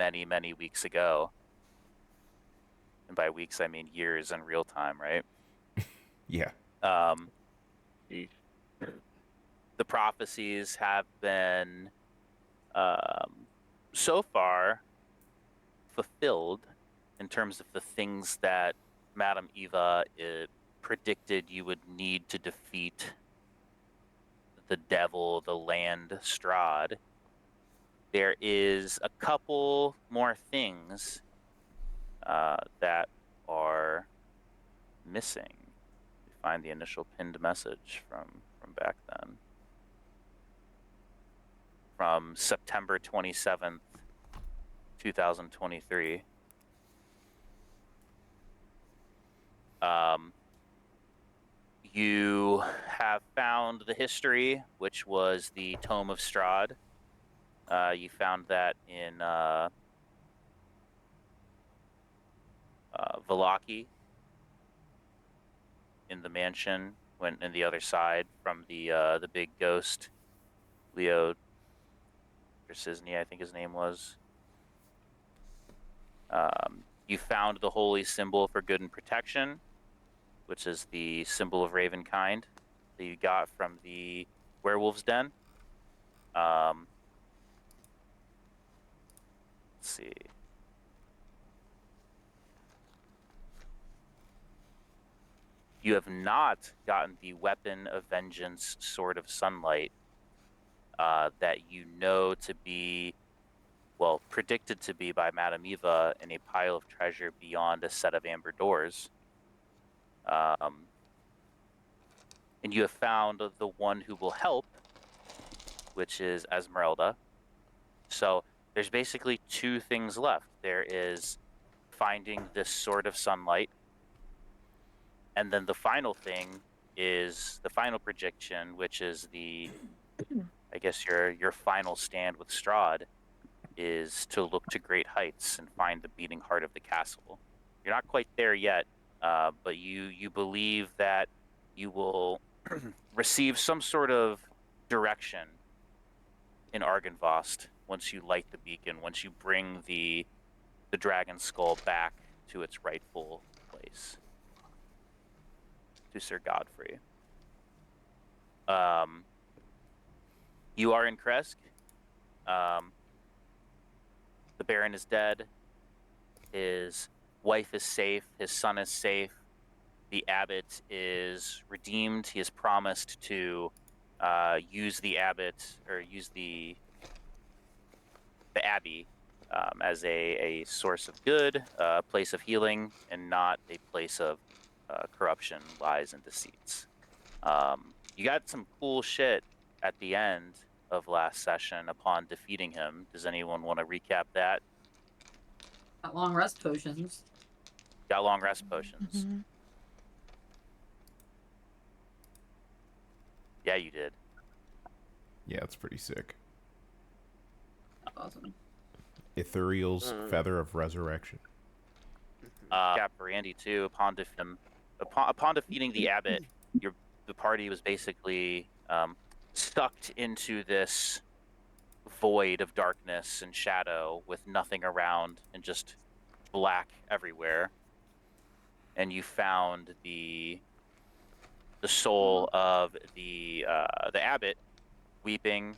many, many weeks ago. And by weeks, I mean years in real time, right? Yeah. Um, the prophecies have been um, so far fulfilled in terms of the things that Madame Eva predicted you would need to defeat the devil, the land Strahd. There is a couple more things that are missing. We find the initial pinned message from back then, from September 27th, 2023. Um, you have found the history, which was the Tome of Strahd. You found that in Vallaki, in the mansion, went in the other side from the big ghost, Leo Dracysny, I think his name was. You found the holy symbol for good and protection, which is the symbol of Ravenkind that you got from the werewolf's den. Um, let's see. You have not gotten the weapon of vengeance, Sword of Sunlight, that you know to be, well, predicted to be by Madame Eva in a pile of treasure beyond a set of amber doors. Um, and you have found the one who will help, which is Esmeralda. So there's basically two things left. There is finding this Sword of Sunlight, and then the final thing is the final projection, which is I guess your final stand with Strahd, is to look to great heights and find the beating heart of the castle. You're not quite there yet, but you believe that you will receive some sort of direction in Argynvost once you light the beacon, once you bring the dragon skull back to its rightful place, to Sir Godfrey. Um, you are in Kresk. Um, the Baron is dead. His wife is safe. His son is safe. The abbot is redeemed. He has promised to use the abbot, or use the abbey, as a source of good, a place of healing, and not a place of corruption, lies, and deceits. You got some cool shit at the end of last session upon defeating him. Does anyone want to recap that? Got long rest potions. Got long rest potions. Mm-hmm. Yeah, you did. Yeah, it's pretty sick. Awesome. Ithuriel's Feather of Resurrection. Yeah, for Andy too. Upon defeating the abbot, the party was basically sucked into this void of darkness and shadow with nothing around and just black everywhere. And you found the soul of the abbot weeping,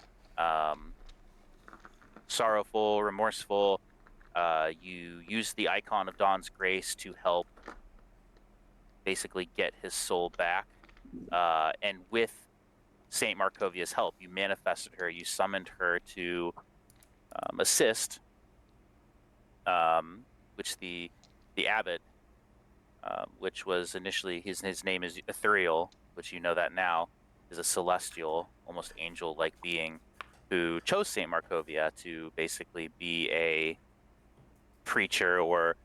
sorrowful, remorseful. You used the icon of Dawn's Grace to help basically get his soul back. And with Saint Markovia's help, you manifested her. You summoned her to assist, which the abbot, which was initially his name is Ithuriel, which you know that now is a celestial, almost angel-like being who chose Saint Markovia to basically be a preacher or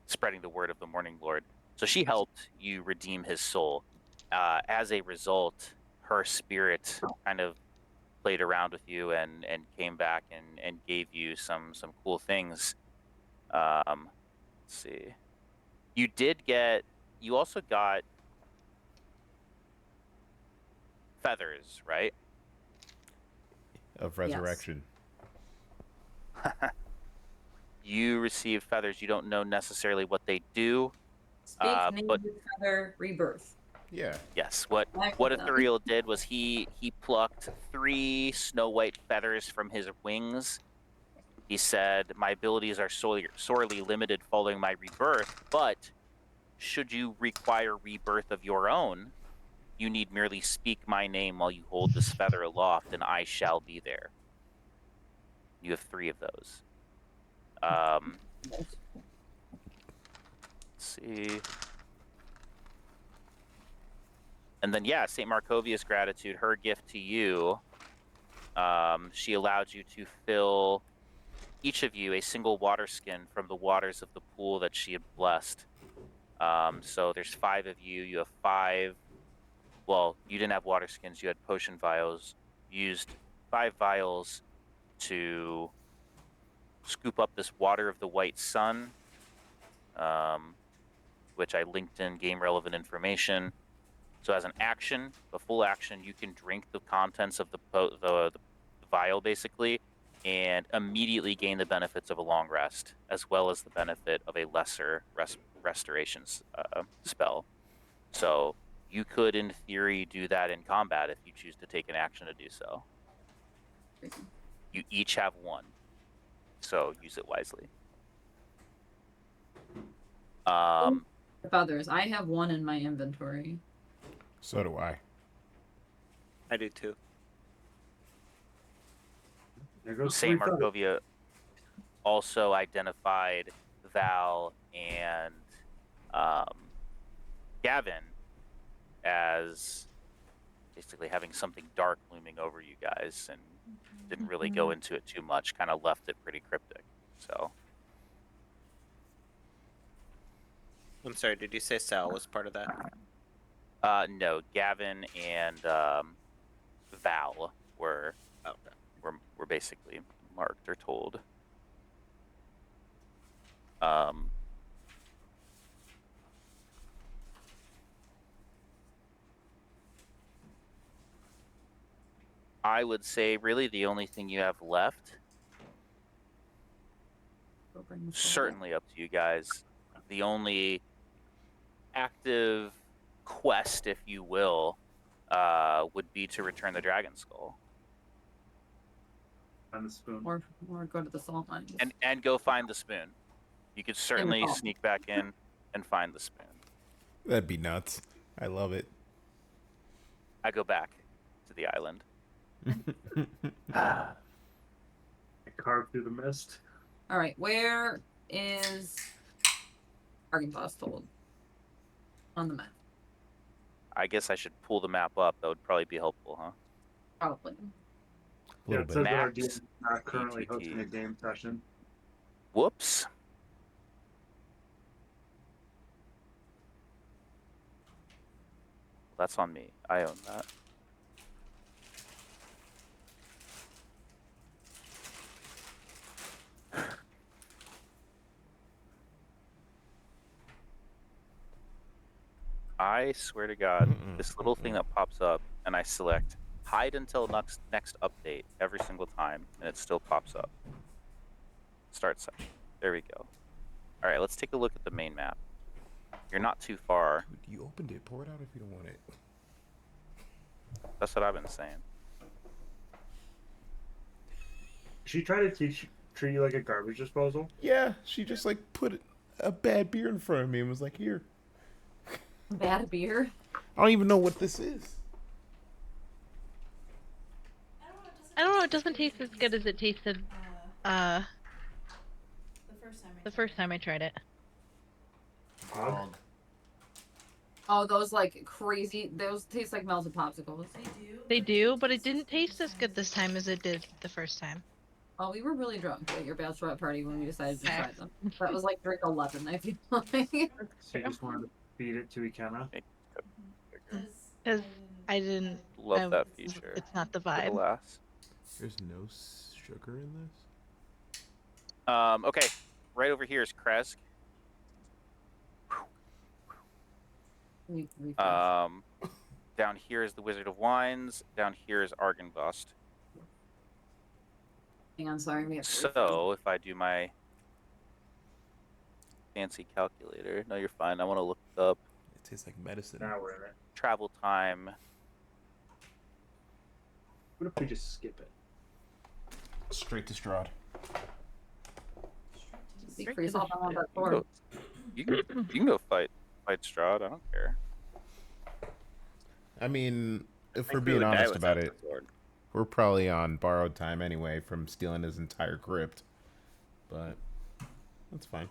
spreading the word of the Morning Lord. So she helped you redeem his soul. As a result, her spirit kind of played around with you and came back and gave you some cool things. Let's see. You also got feathers, right? Of Resurrection. Yes. receive feathers. You don't know necessarily what they do. Speak, name, But feather, rebirth. Yeah. yes, what I what wrote that. Ethereal did was he plucked 3 snow white feathers from his wings. He said, "My abilities are sorely limited following my rebirth, but should you require rebirth of your own, you need merely speak my name while you hold this feather aloft, and I shall be there." You have 3 of those. Let's see. And then, yeah, St. Markovia's gratitude, her gift to you, she allowed you to fill, each of you, a single water skin from the waters of the pool that she had blessed. So there's 5 of you. You have 5. Well, you didn't have water skins. You had potion vials. You used 5 vials to scoop up this water of the white sun, which I linked in game relevant information. So as an action, the full action, you can drink the contents of the vial basically, and immediately gain the benefits of a long rest, as well as the benefit of a lesser restoration spell. So you could, in theory, do that in combat if you choose to take an action to do so. You each have 1, so use it wisely. Feathers. I have 1 in my inventory. So do I. I do too. There goes St. 3 feathers. Markovia also identified Val and Gavin as basically having something dark looming over you guys, and didn't really go into it too much, kind of left it pretty cryptic. So I'm sorry, did you say Sal was part of that? no, Gavin and Val were basically marked or told. I would say really the only thing you have left, certainly up to you guys, the only active quest, if you will, would be to return the dragon skull. On the spoon. Or go to the salt mines. And go find the spoon. You could certainly salt. sneak back in and find the spoon. That'd be nuts. I love it. I go back to the island. I carved through the mist. All right, where is Argentoss told on the map? I guess I should pull the map up. That would probably be helpful, huh? Probably. A Yeah, little it bit. says that our Max DM is not currently ETT. hosting a game session. Whoops. That's on me. I own that. I swear to God, this little thing that pops up, and I select hide until next update every single time, and it still pops up. Start session. There we go. All right, let's take a look at the main map. You're not too far. Dude, you opened it. Pour it out if you don't want it. That's what I've been saying. She tried to treat you like a garbage disposal. Yeah, she just like put a bad beer in front of me and was like, "Here." Bad beer. I don't even know what this is. I don't know, it doesn't taste as good as it tasted the first time I tried it. Oh, those like crazy. Those taste like melted popsicles. They do, but it didn't taste as good this time as it did the first time. Oh, we were really drunk at your bachelorette party when we decided to try them. That was like drink 11, I feel like. So you just wanted to feed it to Ikenna. Because I didn't... Love that feature. It's not the For the vibe. last. There's no sugar in this? Okay, right over here is Kresk. Down here is the Wizard of Wines. Down here is Argynvost. Hang on, sorry. We have to So if I do my fancy calculator. No, you're fine. I want to look it up. It tastes like medicine. Now we're in it. Travel time. What if we just skip it? Straight to Strahd. Speak for yourself. I want that You can sword. go, you can go fight Strahd. I don't care. I mean, if I we're think we being would die honest without about the it, sword. we're probably on borrowed time anyway from stealing his entire crypt. But that's fine.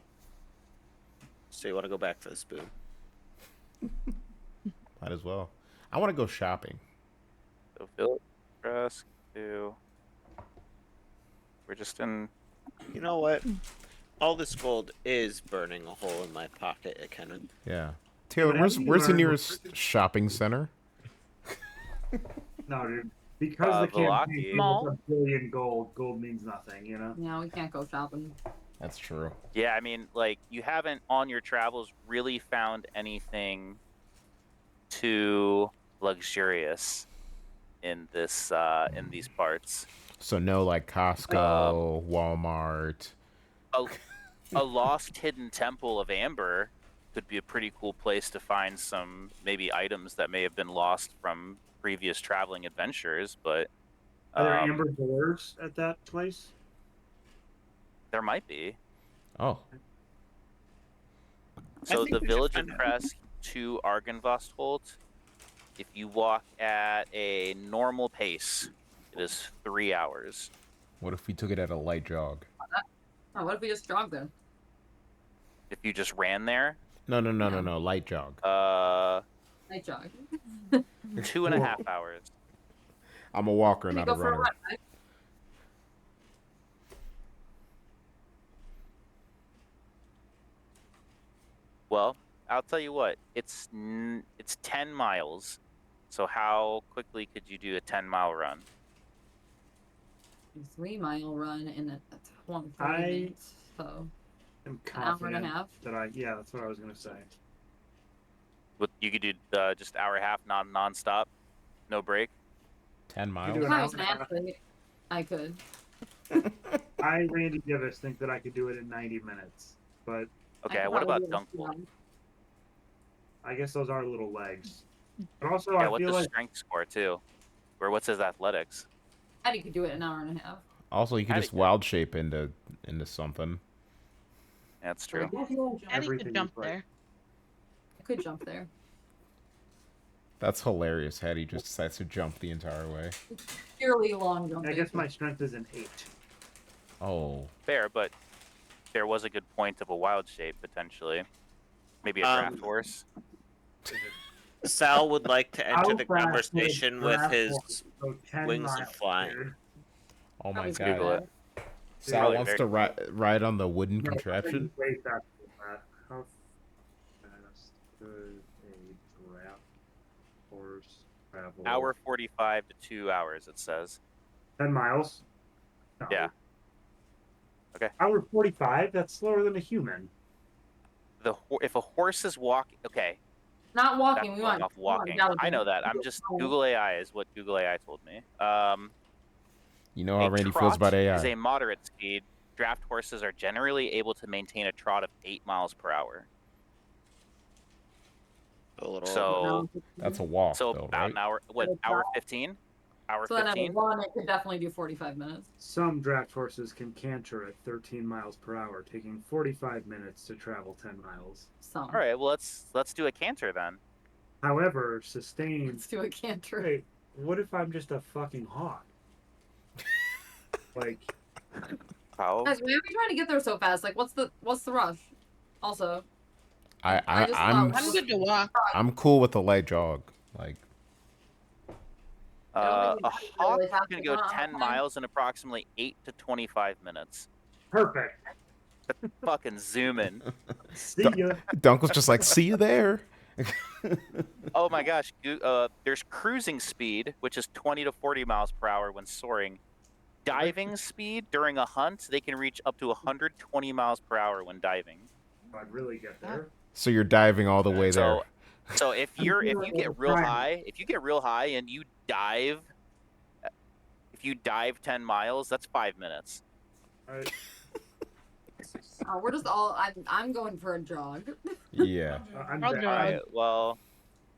So you want to go back for the spoon? Might as well. I want to go shopping. So Philip, Trask, 2. We're just in. You know what? All this gold is burning a hole in my pocket. It kind of. Yeah. Taylor, But where's haven't you where's the learned nearest shopping center? No, dude. Because the campaign Velaki. Mall. was a billion gold, gold means nothing, you know? Yeah, we can't go shopping. That's true. Yeah, I mean, like, you haven't on your travels really found anything too luxurious in this in these parts. So no, like Costco, Walmart. A lost hidden temple of amber could be a pretty cool place to find some maybe items that may have been lost from previous traveling adventures, but Are there amber doors at that place? there might be. Oh, So think the we should village of find out. Kresk to Argynvostholt, if you walk at a normal pace, it is 3 hours. what if we took it at a light jog? Oh, what if we just jog there? If you just ran there, No, light jog. Night jog. 2.5 hours. I'm a walker, Can you not a go for a runner. run? Right? Well, I'll tell you what. It's 10 miles. So how quickly could you do a 10-mile run? A 3-mile run in a 40 I- minutes. So I'm an hour and confident a half. that yeah, that's what I was gonna say. But you could do just hour and a half non-stop, no break. 10 do miles? an If I hour was an and a half. athlete, I could. I, Randy Divis, think that I could do it in 90 minutes, but Okay, I what could about probably do it in Dunkle? I guess those are little legs. But also, Yeah, I what's feel his like strength score too? Or what's his athletics? Eddie could do it in an hour and a half. Also, you could How'd just it go? wild shape into something. That's true. I Eddie everything could jump is right. there. could jump there. That's hilarious. Hattie just decides to jump the entire way. Purely long jumping. I guess my strength is an 8. Oh, Fair, but there was a good point of a wild shape potentially. Maybe a draft horse. Sal would like to enter How the fast would a conversation with draft his. horse go 10 wings of miles, flying. dude? oh my Probably god. Google it. Sal Probably wants very- to ride on the wooden No, contraption. way faster than that. How fast could a draft horse travel? Hour 45 to 2 hours, it says. 10 miles? No. Yeah. Okay. Hour 45? That's slower than a human. If a horse is walking, okay, Not walking. that's We going want off walking. I know that. I'm just Google AI is what Google AI told me. You know how A Randy feels about trot AI. is a moderate speed. Draft horses are generally able to maintain a trot of 8 miles per hour. A little. So, That's a walk, so though, about right? an hour. What? Hour 15? Hour So then at a 15? run, it could definitely do 45 minutes. Some draft horses can canter at 13 miles per hour, taking 45 minutes to travel 10 miles. Some. All right. Well, let's do a canter then. However, sustained. Let's do a canter. Wait, what if I'm just a fucking hawk? Like, How? Guys, why are we trying to get there so fast? Like, what's the rush? Also, I'm I'm good to walk. I'm cool with the light jog. Like, I A don't think we hawk really have can to go go on 10 time. miles in approximately 8 to 25 minutes. perfect. Fucking zooming. See ya. Dunkel's just like, see you there. Oh my gosh. There's cruising speed, which is 20 to 40 miles per hour when soaring. Diving speed during a hunt, they can reach up to 120 miles per hour when diving. I'd really get there. So you're diving all the way there. So if you get real high and you dive, if you dive 10 miles, that's 5 minutes. Alright. oh, No, we're just all. I'm going for a jog. Yeah, I'm I'll back. draw. Alright, well,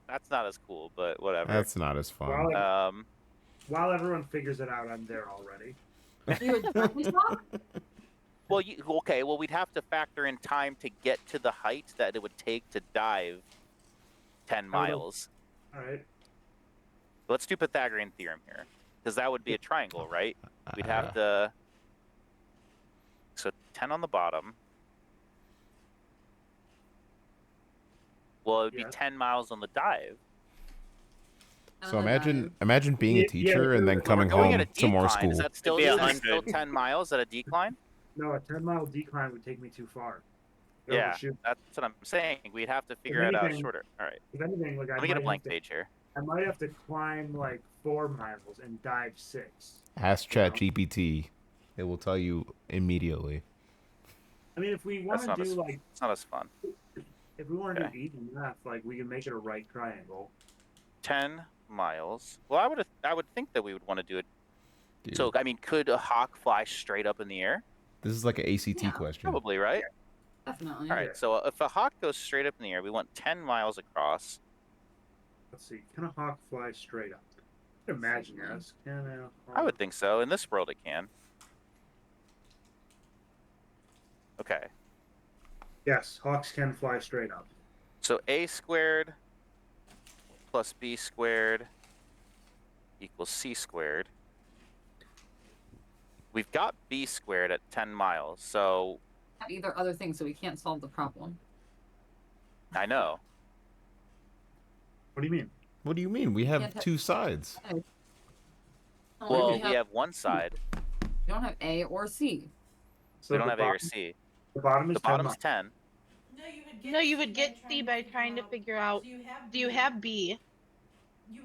that's not as cool, but whatever. that's not as fun. While everyone figures it out, I'm there already. You would gently talk? Well, okay, well, we'd have to factor in time to get to the height that it would take to dive 10 miles. All right. Let's do Pythagorean theorem here, because that would be a triangle, right? We'd have to... So 10 on the bottom. Well, it would be 10 miles on the dive. So imagine being a teacher and then We're coming going at home a to more decline. school. Is that still, It'd be is that still 100. 10 miles at a decline? No, a 10-mile decline would take me too far. It Yeah, overshoot. that's what I'm saying. We'd have to figure it out anything- shorter. All right, If anything, like let me get a blank page here. I might have to climb like 4 miles and dive 6. Ask ChatGPT; it will tell you immediately. I mean, if we want That's to not do as- like, It's not as fun. if we want to Okay. do even math, like we can make it a right triangle. 10 miles. Well, I would think that we would want to do it. Dude, So, I mean, could a hawk fly straight up in the air? this is like an ACT Yeah, question. Probably, right? Definitely. All right, so if a hawk goes straight up in the air, we want 10 miles across. Let's see. Can a hawk fly straight up? Imagine yes. Can a I would hawk- think so. In this world, it can. Okay, Yes, hawks can fly straight up. so a squared plus b squared equals c squared. We've got b squared at 10 miles, so Have either other thing, so we can't solve the problem. I know. What do you mean? What do you mean? We have Can't have- two sides. Well, we we have one side. don't have A or C. So We don't the have A or bottom- C. The bottom is The 10 bottom's miles. 10. No, you would get C by trying to figure out. Do you have B?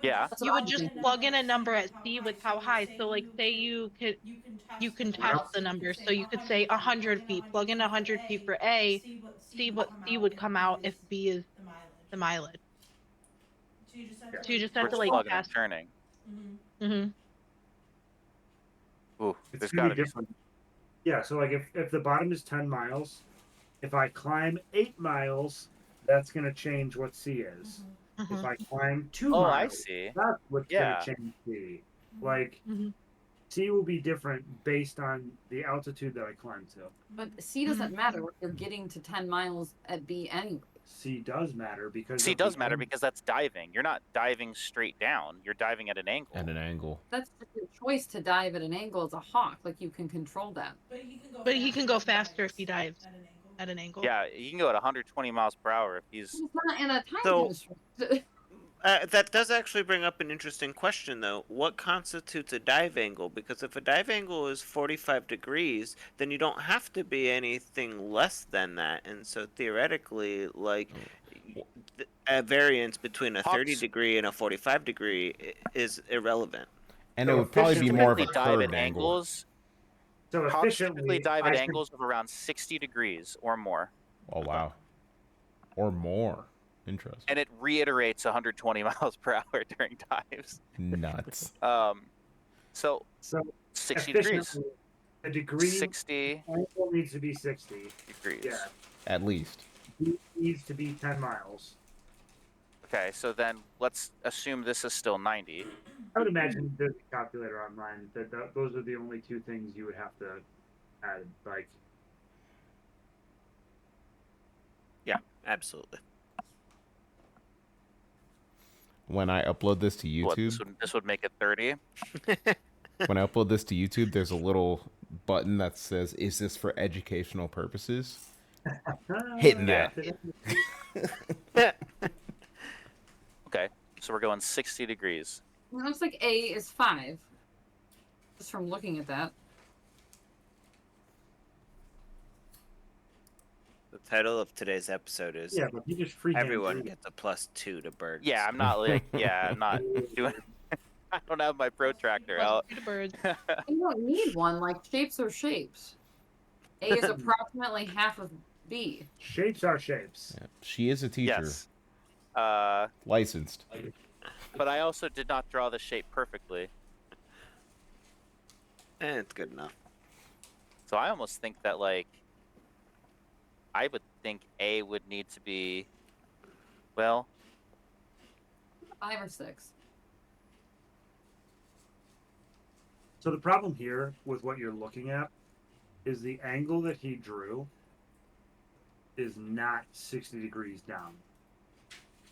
Yeah. That's You what would I'm just thinking. plug in a number at C with how high. So, like, say you can test the number. So you could say 100 feet. Plug in 100 feet for A. See what C would come out if B is the mileage. So you just We're have to just like plugging and test. turning. Mm-hmm. Ooh, It's there's gonna got be to be. different. Yeah, so like if the bottom is 10 miles, if I climb 8 miles, that's gonna change what C is. If I climb 2 Oh, miles, I see. that's what's Yeah. gonna change C. Like Mhm. C will be different based on the altitude that I climb to. But C doesn't matter if you're getting to 10 miles at B anyway. C does matter because C of does the matter angle. because that's diving. You're not diving straight down. You're diving at an angle. At an angle. That's just your choice to dive at an angle as a hawk. Like you can control that. But he can go faster if he dives at an angle. Yeah, you can go at 120 miles per hour if he's. He's not in a time So- constraint. That does actually bring up an interesting question, though. What constitutes a dive angle? Because if a dive angle is 45 degrees, then you don't have to be anything less than that. And so theoretically, like, a variance between a 30 Hawks- degree and a 45 degree is irrelevant. And it So would probably be more of a Typically dive curved at angle. angles. So Hawks efficiently, typically dive at I can- angles of around 60 degrees or more, Oh wow. Or more. Interesting. and it reiterates 120 miles per hour during dives. Nuts. So So 60 degrees. efficiently, a degree 60 angle needs to be 60. degrees. Yeah, At least. it needs to be 10 miles. Okay, so then let's assume this is still 90. I would imagine there's a calculator online that those are the only two things you would have to add. Like, Absolutely. When I upload this to What, YouTube, this would make it 30. when I upload this to YouTube, there's a little button that says, "Is this for educational purposes?" Hitting that. Okay, so we're going 60 degrees. It looks like A is 5. Just from looking at that. The title of today's episode is Yeah, but you just freehand Everyone drew. Gets a +2 to birds. Yeah, I'm not like, yeah, I'm not doing. I don't have my protractor out. Plus 2 birds. You don't need one. Like shapes are shapes. A is approximately half of B. Shapes are shapes. Yeah. She is a teacher. Yes. Licensed. But I also did not draw the shape perfectly. It's good enough. So I almost think that, like, I would think A would need to be, well, 5 or 6. So the problem here with what you're looking at is the angle that he drew is not 60 degrees down.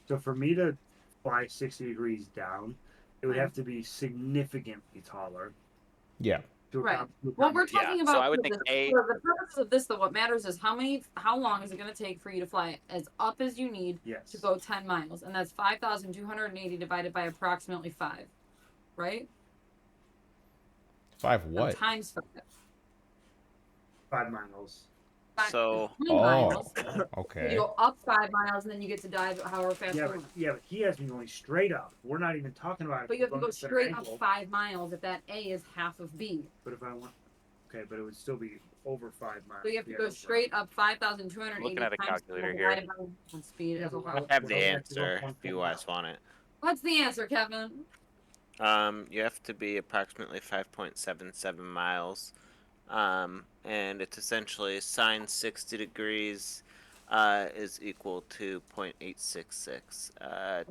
So for me to fly 60 degrees down, it would have to be significantly taller. Yeah. Right. What we're Yeah, talking so about I would for think this, A- for the purpose of this, though, what matters is how long is it going to take for you to fly as up as you need Yes. to go 10 miles, and that's 5,280 divided by approximately 5, right? 5 So what? times 5. 5 miles. So 10 miles. You Okay. go up 5 miles, and then you get to dive however fast Yeah, you but, want. yeah, but he has me going straight up. We're not even talking about it. But you have to go bonus at an straight up angle. 5 miles if that A is half of B. But if I want, okay, but it would still be over 5 miles. So you have to Yeah, go over. straight up 5,280 Looking at a times calculator divided by speed Yeah, as a but whole. I have the Well, we have to go answer one if you full guys mile. want it. What's the answer, Kevin? You have to be approximately 5.77 miles. And it's essentially sine 60 degrees is equal to 0.866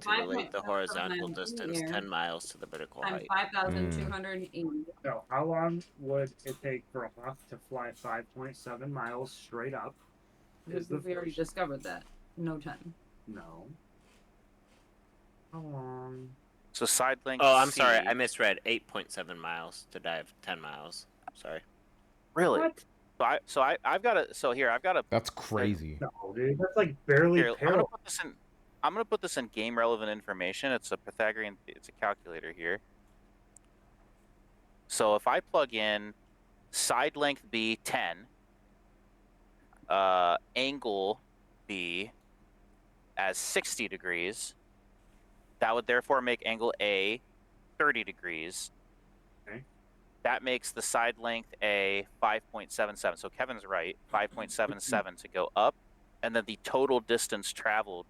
to relate the 5.77 horizontal miles in the destance air 10 miles to the vertical times height. 5,280. So how long would it take for a hawk to fly 5.7 miles straight up? Is the We already first. discovered that. No time. No. How long? so side length Oh, I'm C, sorry, I misread. 8.7 miles to dive 10 miles. Sorry. really? What? I've got a, so here, I've got a, That's crazy. No, dude. That's like barely here, parallel. I'm gonna put this in game relevant information. It's a Pythagorean, it's a calculator here. So if I plug in side length B 10, angle B as 60 degrees, that would therefore make angle A 30 degrees. Okay. That makes the side length A 5.77. So Kevin's right, 5.77 to go up, and then the total distance traveled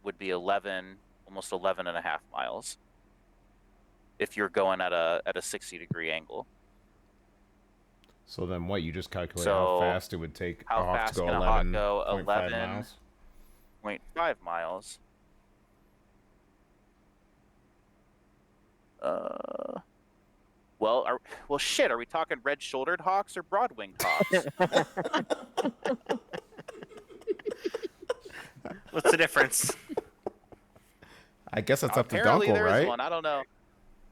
would be 11, almost 11 and a half miles. If you're going at a 60-degree angle. So then what? You just calculate So how fast it would take a how hawk to fast go can a hawk 11.5 go? miles? 0.5 miles. Well, shit. Are we talking red-shouldered hawks or broad-winged hawks? What's the difference? I guess that's up to Apparently, Dunkel, there is right? one. I don't know.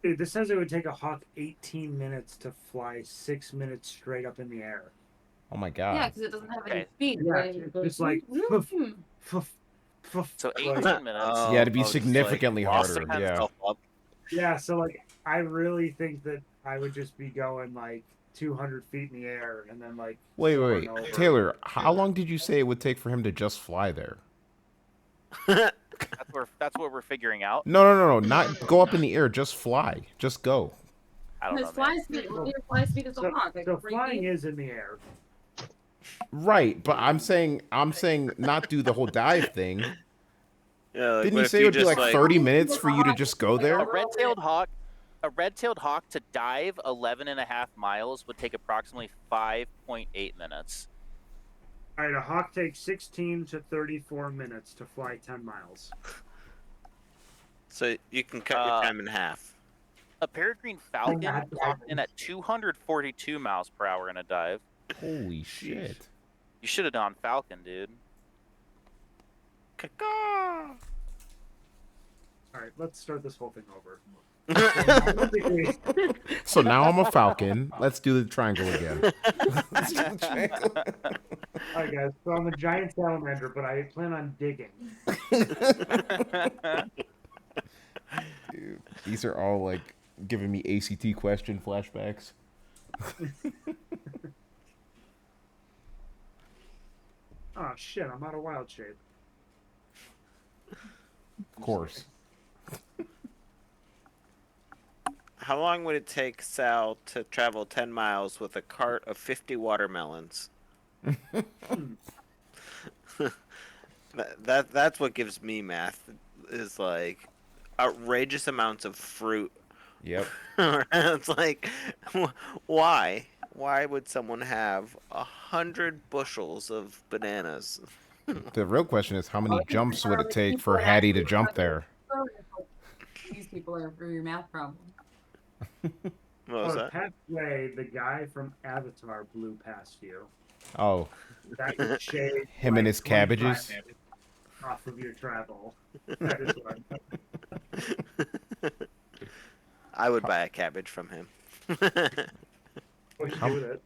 Dude, this says it would take a hawk 18 minutes to fly 6 minutes straight up in the air. Oh my Yeah, god. because it doesn't have any Okay. speed. Yeah, Right? it's just like So 18 like, minutes. Yeah, to be just, like, significantly lost harder, depends. yeah. Up. yeah. So like, I really think that I would just be going like 200 feet in the air and then like. Wait. soaring over. Taylor, how long did you say it would take for him to just fly there? That's what we're figuring out. No. Not go up in the air. Just fly. Just go. I don't His know, fly man. speed. What your fly speed is a So, hawk? Like so 3 flying feet? is in the air. Right, but I'm saying not do the whole dive thing. Yeah, like, Didn't but you if say it would be just, like 30 minutes for you to just go A there? red-tailed hawk to dive 11 and a half miles would take approximately 5.8 minutes. All right, a hawk takes 16 to 34 minutes to fly 10 miles. So you can cut your time in half. A peregrine falcon that clocked in at 242 miles per hour in a dive. Holy shit. You should have done falcon, dude. Caw-caw. All right, let's start this whole thing over. So now I'm a falcon. Let's do the triangle again. All right, guys. So I'm a giant salamander, but I plan on digging. Dude, these are all like giving me ACT question flashbacks. Oh shit! I'm out of wild shape. Of course. How long would it take Sal to travel 10 miles with a cart of 50 watermelons? That's what gives me math, is like outrageous amounts of fruit. Yep. It's like, why? Why would someone have 100 bushels of bananas? The real question is, how many Oh, jumps would or it like take people for that Hattie to actually jump have their there? These people are for your math problem. What was Oh, that? Pathway, the guy from Avatar blew past you. Oh, That would shave him and like his 25 cabbages. off of your travel. That is what I would buy a cabbage from him. what you How- do with it.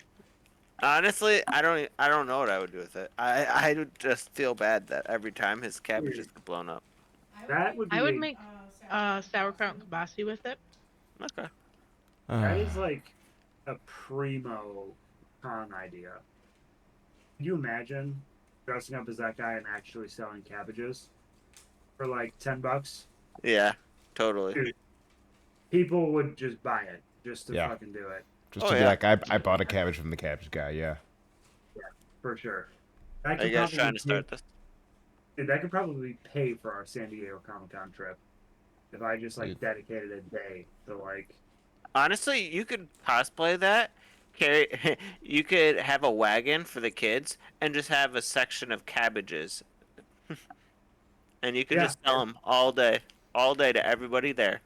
Honestly, I don't know what I would do with it. I would just feel bad that every time his cabbages get blown up. That would be I would make sauerkraut and kibasi with it. Okay. that is like a primo con idea. Can you imagine dressing up as that guy and actually selling cabbages for like $10? Yeah, totally. Dude, people would just buy it just to Yeah. fucking do it Just Oh, to be yeah. like, I bought a cabbage from the cabbage guy. Yeah. for sure. That Are could you guys probably trying to pay- start this? Dude, that could probably pay for our San Diego Comic Con trip if I just like Dude. dedicated a day to like. Honestly, you could cosplay that. Carry, you could have a wagon for the kids and just have a section of cabbages, and you could Yeah. just sell them all day to everybody there.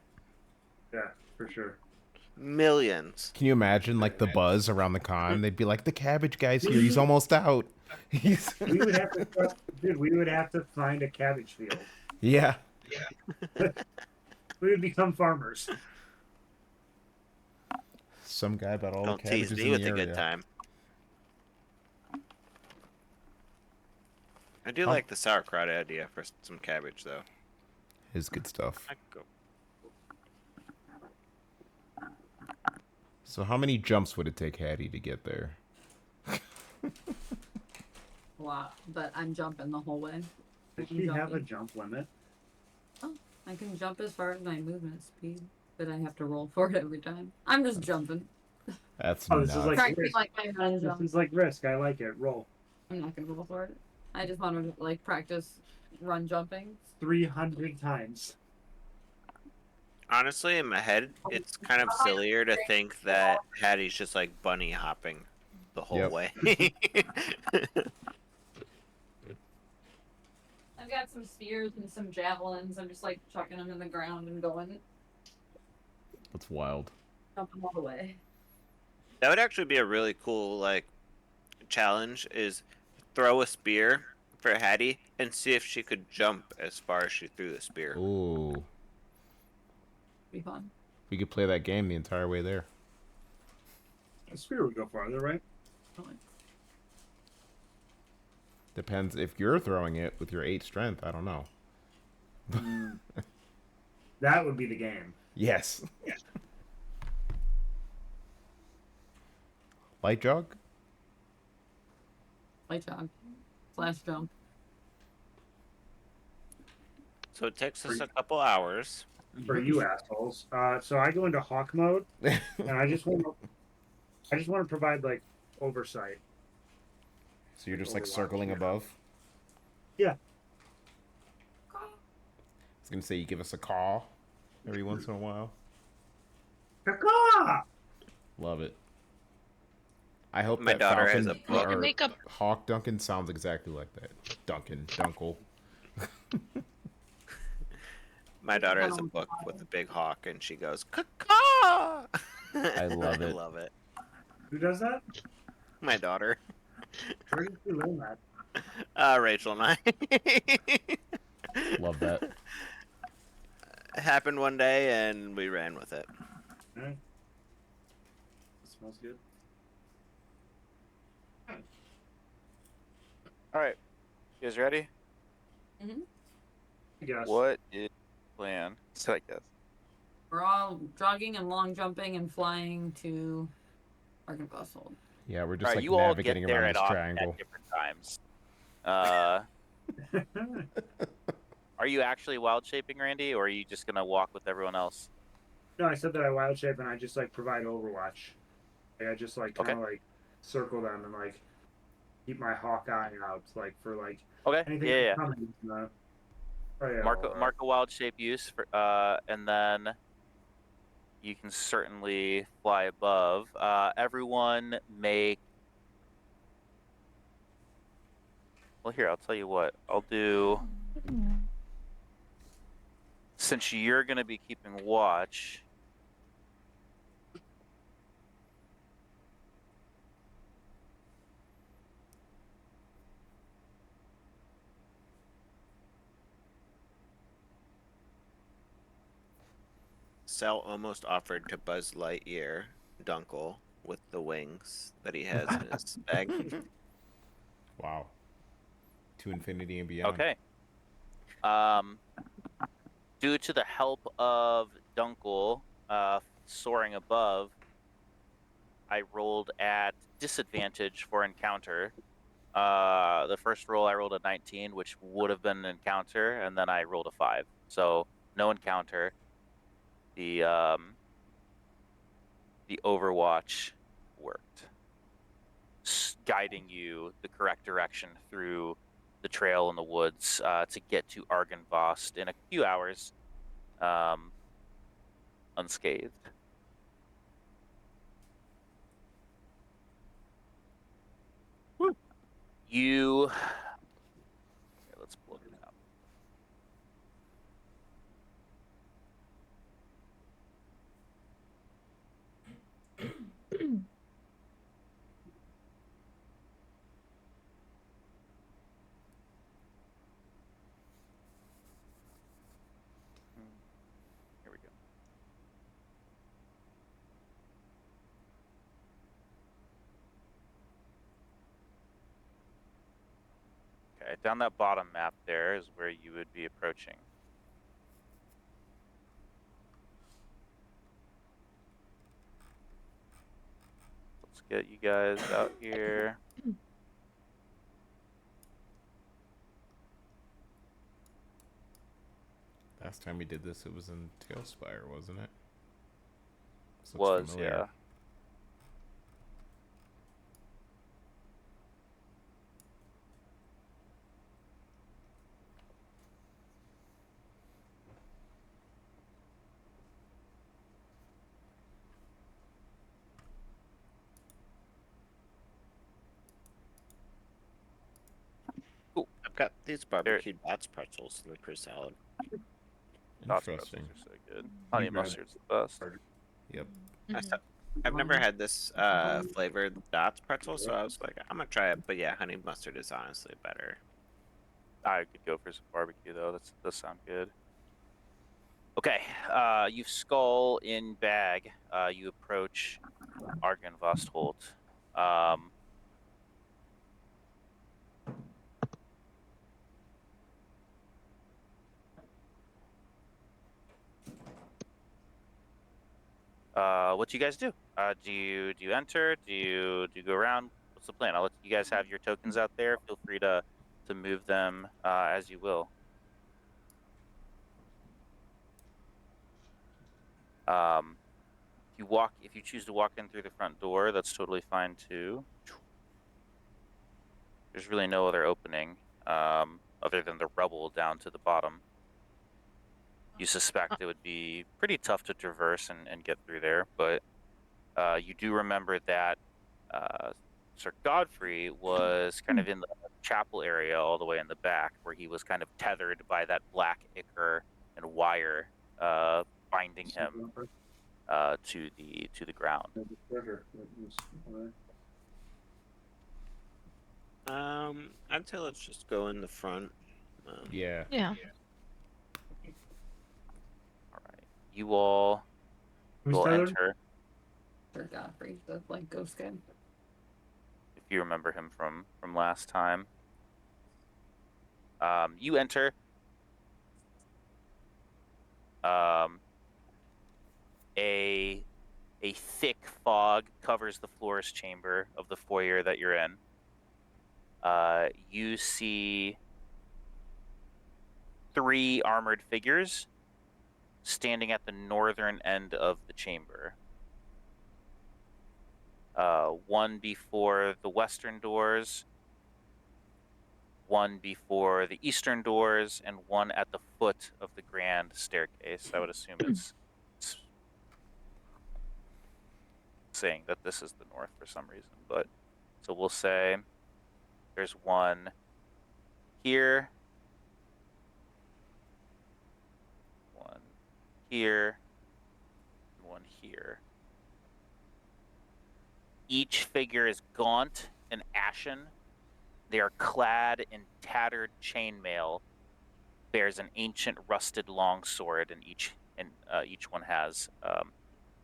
Yeah, for sure. Millions. Can you imagine like the buzz around the con? They'd be like, the cabbage guy's here. He's almost out. He's We would have to, dude. We would have to find a cabbage field. yeah. We would become farmers. Some guy bought all Don't the tease cabbages me in with the a area. good time. I do How- like the sauerkraut idea for some cabbage, though. Is good stuff. I could go. So how many jumps would it take Hattie to get there? A lot, but I'm jumping the whole way. Does she have a jump limit? I can jump as far as my movement speed, but I have to roll for it every time. I'm just jumping. That's Oh, this is nuts. like Practicing risk. like my run This jump. is like risk. I like it. Roll I'm not gonna roll for it. I just want to like practice run jumping. 300 times. Honestly, in my head, it's kind of sillier to think that Hattie's just like bunny hopping the whole Yep. way. I've got some spears and some javelins. I'm just like chucking them in the ground and going That's wild. jumping all the way. That would actually be a really cool like challenge is throw a spear for Hattie and see if she could jump as far as she threw the spear. Ooh. Be fun. We could play that game the entire way there. A spear would go farther, right? Depends if you're throwing it with your 8 strength. I don't know. That would be the game. Yes. Light jog? Light jog. Slash jump. So it takes us a couple hours. For you assholes. So I go into hawk mode, and I just want to provide like oversight. So you're just like Overwatch, circling yeah. above? Yeah. I was gonna say you give us a call every once in a while. Caw! Love it. I hope My that daughter Falcon has a You book. can or make a Hawk Duncan sounds exactly like that. Dunkle. My daughter has a book with a big hawk, and she goes caw. I love it. I love it. Who does that? My daughter, Where did you learn that? Rachel and I. Love that. It happened one day, and we ran with it. It smells good. All right, you guys ready? Yes. What is the plan? So I guess. We're all jogging and long jumping and flying to Arkansas. Yeah, we're just All right, like you all get navigating there around at, this triangle. at different times. Are you actually wild shaping, Randy, or are you just gonna walk with everyone else? No, I said that I wild shape and I just like provide Overwatch. Like, I just like kind of like circle them and like keep my hawk eye out, like for like Okay. anything Yeah. coming. Oh, yeah, Mark a wild shape use for, and then you can certainly fly above. Everyone make. Well, here, I'll tell you what. I'll do. Since you're going to be keeping watch. Sal almost offered to Buzz Lightyear Dunkel with the wings that he has in his bag. Wow. To infinity and beyond. Okay. Due to the help of Dunkel soaring above, I rolled at disadvantage for encounter. The first roll I rolled a 19, which would have been an encounter, and then I rolled a 5. So no encounter. The Overwatch worked, guiding you the correct direction through the trail in the woods to get to Argynvost in a few hours, unscathed. Woo. You. Here, let's pull up the map. Here we go. Okay, down that bottom map there is where you would be approaching. Let's get you guys out here. Last time we did this, it was in Tailspire, wasn't it? This looks Was, familiar. yeah. I've got these barbecued Dots pretzels. They're pretty solid. Dots pretzels Interesting. are so good. Honey You grab- mustard's the best. Yep. I've never had this flavored Dots pretzel, so I was like, I'm gonna try it. But yeah, honey mustard is honestly better. I could go for some barbecue though. That does sound good. Okay, you skull in bag. You approach Argynvost Holt. What do you guys do? Do you enter? Do you go around? What's the plan? I'll let you guys have your tokens out there. Feel free to move them as you will. If you choose to walk in through the front door, that's totally fine too. There's really no other opening other than the rubble down to the bottom. You suspect it would be pretty tough to traverse and get through there, but you do remember that Sir Godfrey was kind of in the chapel area all the way in the back, where he was kind of tethered by that black ichor and wire binding him to the ground. I'd say let's just go in the front. Yeah. Yeah. All right, you all Who's will tethered? enter. Sir Godfrey, the like ghost guy. If you remember him from last time. You enter. A thick fog covers the florist chamber of the foyer that you're in. You see 3 armored figures standing at the northern end of the chamber. One before the western doors, one before the eastern doors, and one at the foot of the grand staircase. I would assume it's saying that this is the north for some reason, but so we'll say there's one here, one here, and one here. Each figure is gaunt and ashen. They are clad in tattered chainmail. Bears an ancient rusted longsword, and each one has.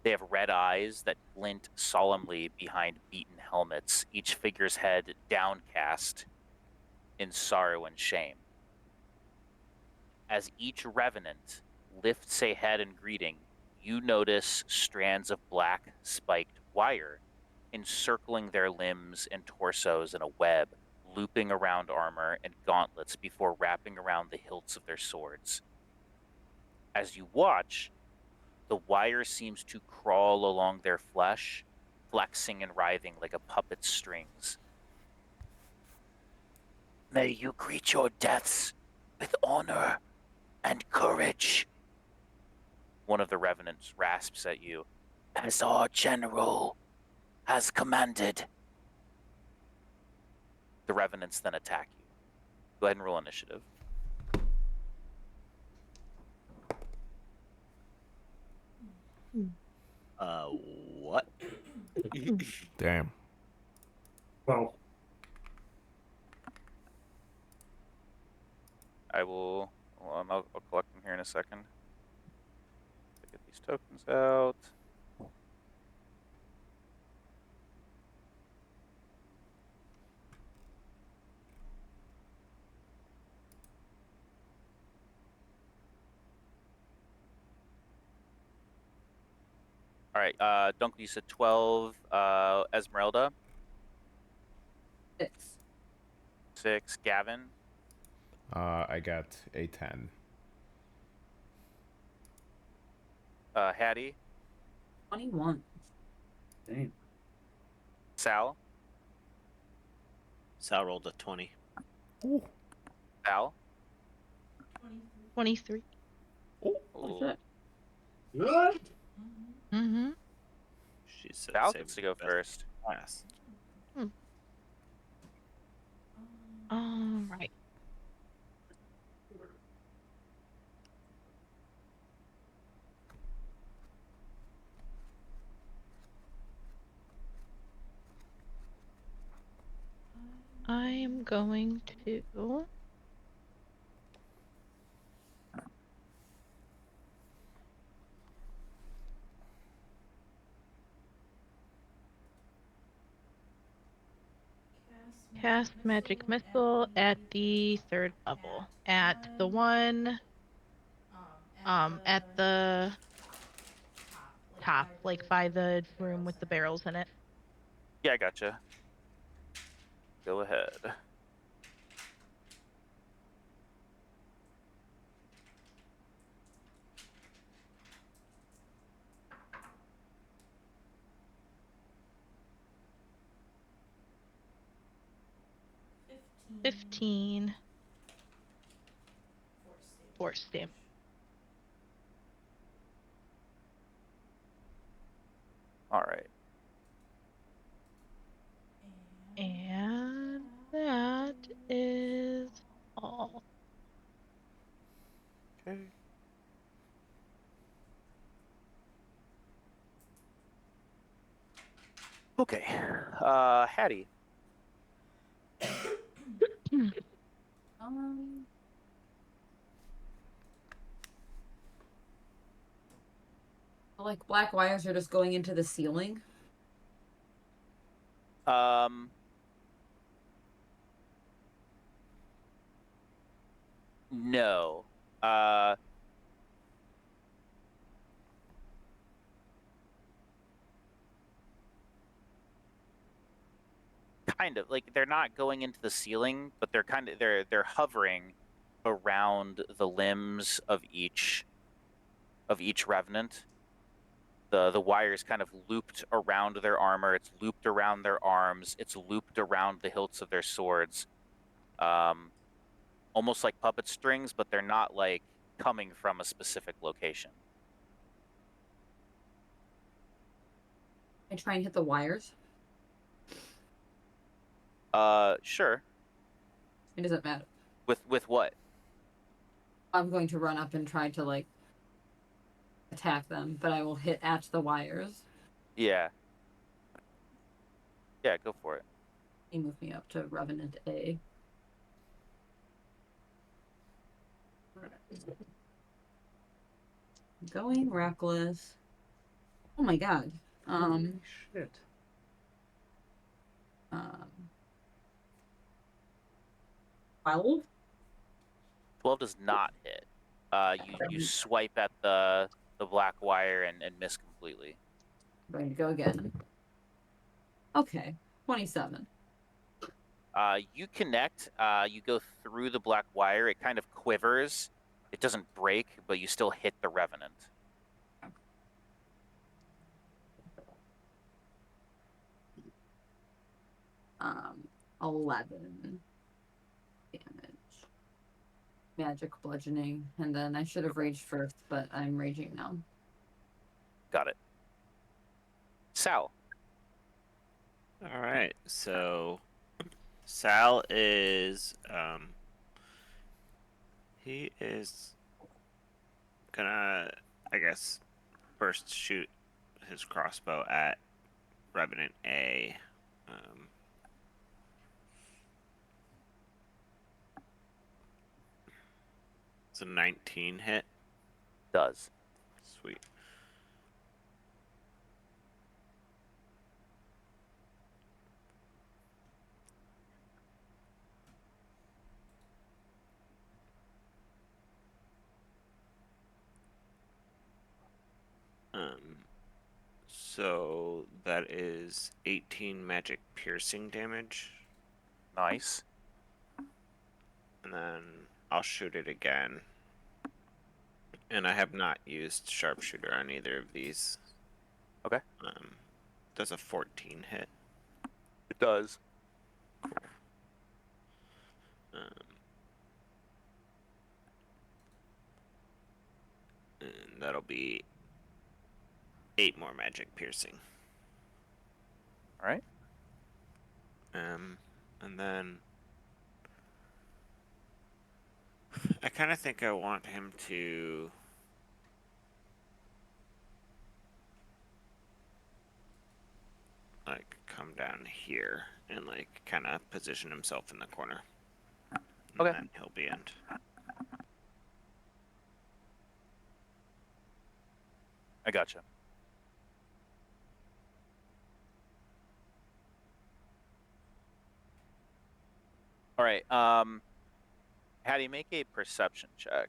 They have red eyes that glint solemnly behind beaten helmets. Each figure's head downcast in sorrow and shame. As each revenant lifts a head in greeting, you notice strands of black spiked wire encircling their limbs and torsos in a web, looping around armor and gauntlets before wrapping around the hilts of their swords. As you watch, the wire seems to crawl along their flesh, flexing and writhing like a puppet's strings. May you greet your deaths with honor and courage. One of the revenants rasps at you. As our general has commanded. The revenants then attack you. Go ahead and roll initiative. What? Damn. Well, I will. Hold on, I'll collect them here in a second. Get these tokens out. All right, Dunkel, you said 12. Esmeralda, 6. 6. Gavin, I got a 10. Hattie, 21. damn. Sal, Sal rolled a 20. Val. 23. Oh, shit. What? Mm-hmm. She said Val save gets to go the best first. class. All right. I am going to cast magic missile at the 3rd level. At the one at the top, like by the room with the barrels in it. Yeah, I gotcha. Go ahead. $15 force damage. All right. And that is all. Okay. Okay. Hattie. Um, like black wires are just going into the ceiling. No. Kind of like they're not going into the ceiling, but they're hovering around the limbs of each revenant. The wire's kind of looped around their armor, it's looped around their arms, it's looped around the hilts of their swords. Almost like puppet strings, but they're not like coming from a specific location. I try and hit the wires. Sure. It doesn't matter. With what? I'm going to run up and try to like attack them, but I will hit at the wires. Yeah. Yeah, go for it. He moved me up to Revenant A. Going reckless. Oh my god. Shit. Um 12? 12 does not hit. You swipe at the black wire and miss completely. I'm going to go again. Okay. 27. You connect. You go through the black wire. It kind of quivers. It doesn't break, but you still hit the revenant. 11 damage. Magic bludgeoning. And then I should have raged first, but I'm raging now. Got it. Sal. All right, so Sal is he is gonna, I guess, first shoot his crossbow at Revenant A. It's a 19 hit. Does. Sweet. So that is 18 magic piercing damage. Nice. And then I'll shoot it again. And I have not used sharpshooter on either of these. Okay. Does a 14 hit. It does. And that'll be 8 more magic piercing. All right. And then I kind of think I want him to like come down here and like kind of position himself in the corner. And Okay. then he'll be in. I gotcha. All right. How do you make a perception check?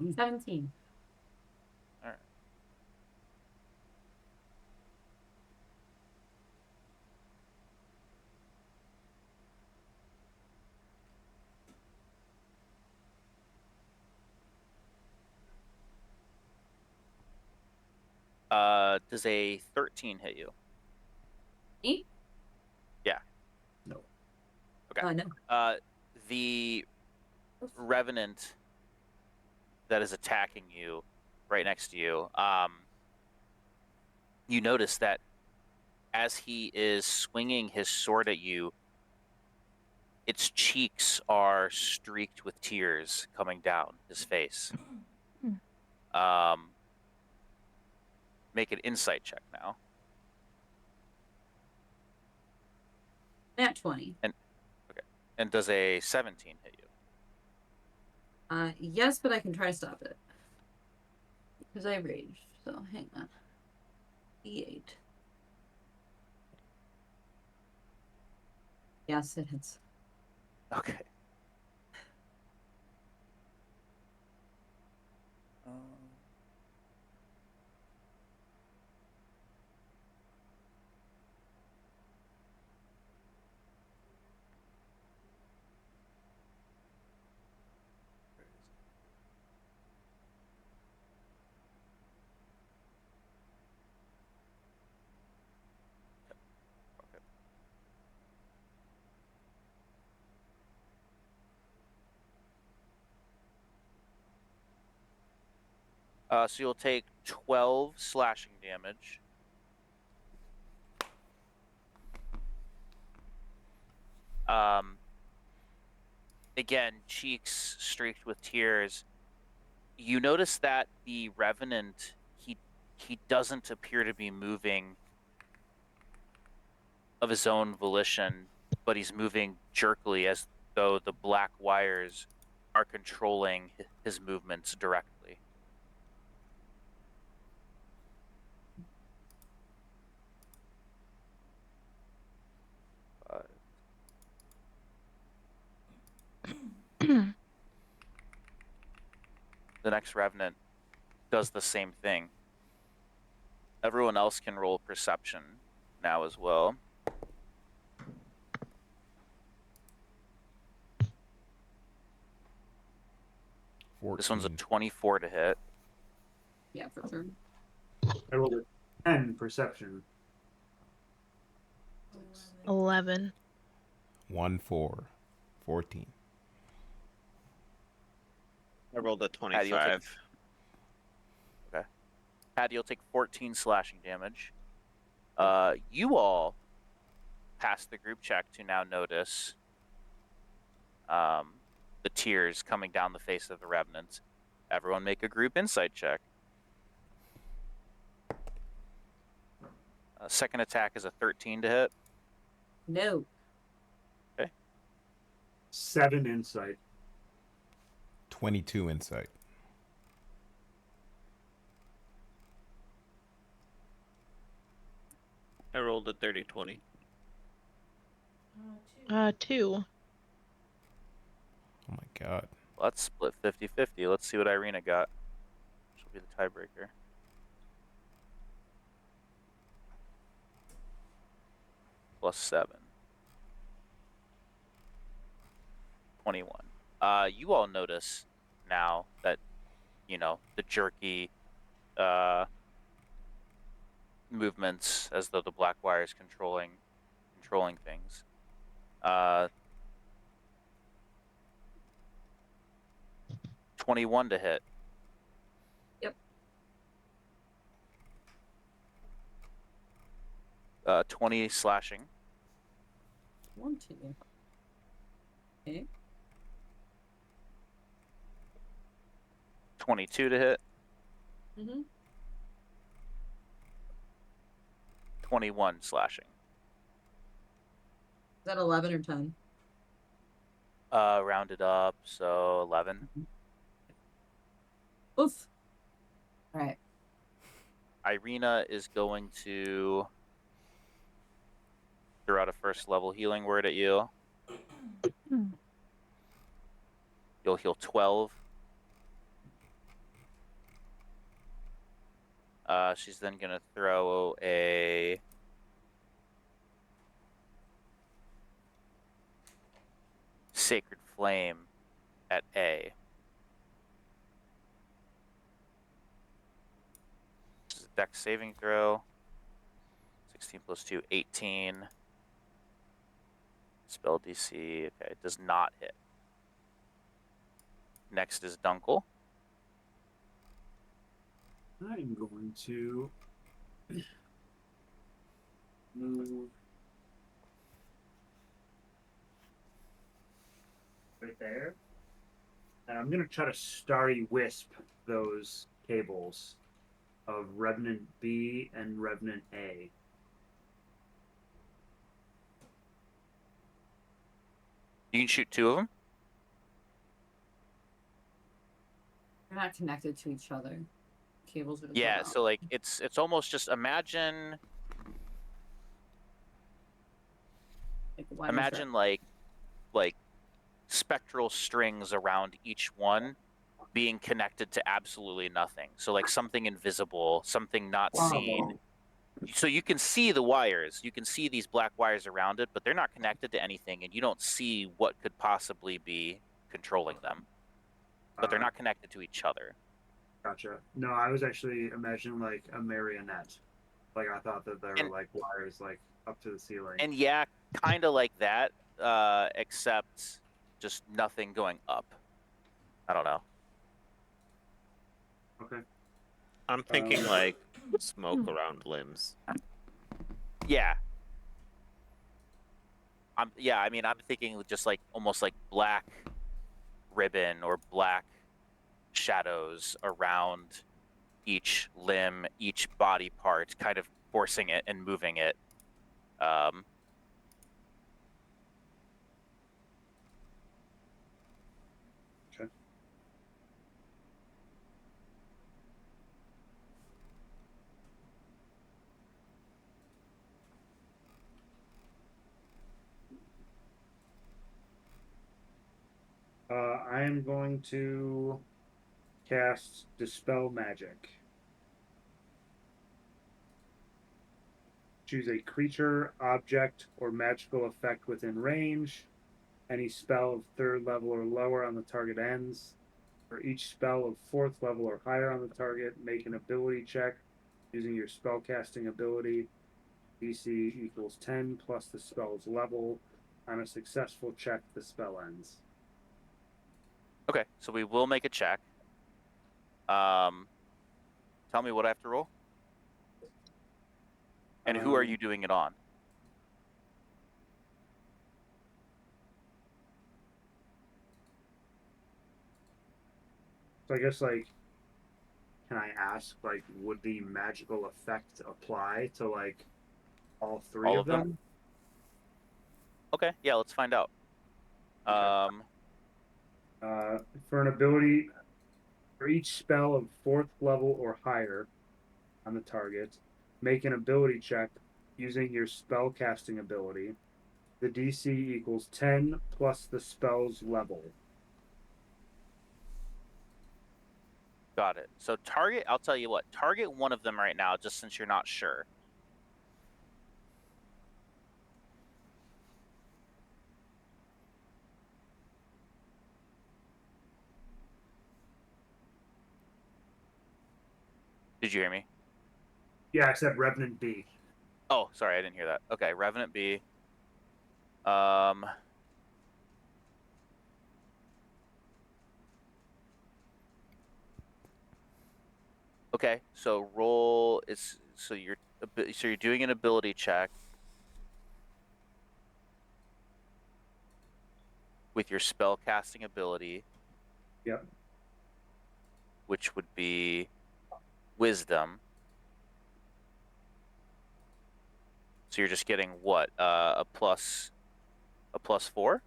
Mm. 17. All right. Does a 13 hit you? Me? Yeah. No. Okay. No. The revenant that is attacking you right next to you, you notice that as he is swinging his sword at you, its cheeks are streaked with tears coming down his face. Make an insight check now. Nat 20. And does a 17 hit you? Yes, but I can try to stop it. Because I raged. So hang on. E8. Yes, it hits. Okay. So you'll take 12 slashing damage. Again, cheeks streaked with tears. You notice that the Revenant, he doesn't appear to be moving of his own volition, but he's moving jerkily as though the black wires are controlling his movements directly. The next Revenant does the same thing. Everyone else can roll perception now as well. This one's a 24 to hit. Yeah, for sure. I rolled a 10 perception. 11. 1, 4, 14. I rolled a Hattie, you'll 25. Hattie, you'll take 14 slashing damage. You all pass the group check to now notice the tears coming down the face of the Revenant. Everyone make a group insight check. Second attack is a 13 to hit. No. 7 insight. 22 insight. I rolled a 30-20. 2. Oh my god. Let's split 50-50. Let's see what Irina got. She'll be the tiebreaker. Plus 7. 21. You all notice now that, the jerky movements as though the black wire is controlling things. 21 to hit. Yep. 20 slashing. 20. Okay. 22 to hit. Mm-hmm. 21 slashing. Is that 11 or 10? Rounded up, so 11. Oof. All right. Irina is going to throw out a first level healing word at you. You'll heal 12. She's then going to throw a Sacred Flame at A. This is a dex saving throw. 16 plus 2, 18. Spell DC, okay, it does not hit. Next is Dunkel. I'm going to move right there. And I'm going to try to starry wisp those cables of Revenant B and Revenant A. You can shoot 2 of them. They're not connected to each other. Cables are just Yeah, out. so like it's almost just imagine Like, why is that? imagine like spectral strings around each one being connected to absolutely nothing. So like something invisible, something not seen. So you can see the wires, you can see these black wires around it, but they're not connected to anything, and you don't see what could possibly be controlling them. But they're not connected to each other. Gotcha. No, I was actually imagining like a marionette. Like I thought that there were like wires like up to the ceiling. And yeah, kind of like that, except just nothing going up. I don't know. Okay. I'm thinking like smoke around limbs. Yeah. I'm thinking just like almost like black ribbon or black shadows around each limb, each body part, kind of forcing it and moving it. Um, Okay. I am going to cast Dispel Magic. Choose a creature, object, or magical effect within range. Any spell of 3rd level or lower on the target ends. For each spell of 4th level or higher on the target, make an ability check using your spellcasting ability. DC equals 10 plus the spell's level. On a successful check, the spell ends. okay, so we will make a check. Tell me what I have to roll. And who are you doing it on? So I guess like, can I ask like, would the magical effect apply to like all three All of of them? them? Okay, yeah, let's find out. Okay. For an ability, for each spell of 4th level or higher on the target, make an ability check using your spell casting ability. The DC equals 10 plus the spell's level. Got it. So target, I'll tell you what, target one of them right now, just since you're not sure. Did you hear me? Yeah, except Revenant B. Oh, sorry, I didn't hear that. Okay, Revenant B. Um, okay, so roll is so you're doing an ability check with your spell casting ability, Yep. which would be wisdom. So you're just getting what? A plus 4?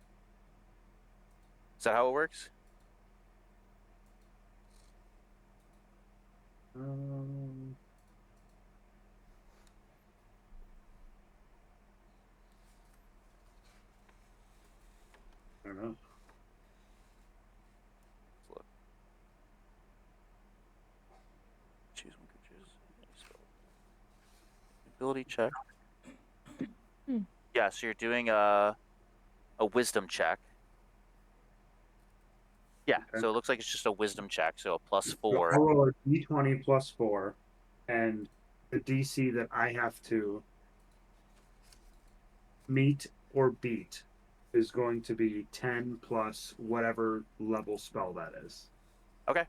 Is that how it works? Um, I don't know. Let's look. Choose one creature's ability check. Yeah, so you're doing a wisdom check. Yeah, Okay. so it looks like it's just a wisdom check, so a plus So 4. I'll roll a D20 plus 4, and the DC that I have to meet or beat is going to be 10 plus whatever level spell that is. Okay.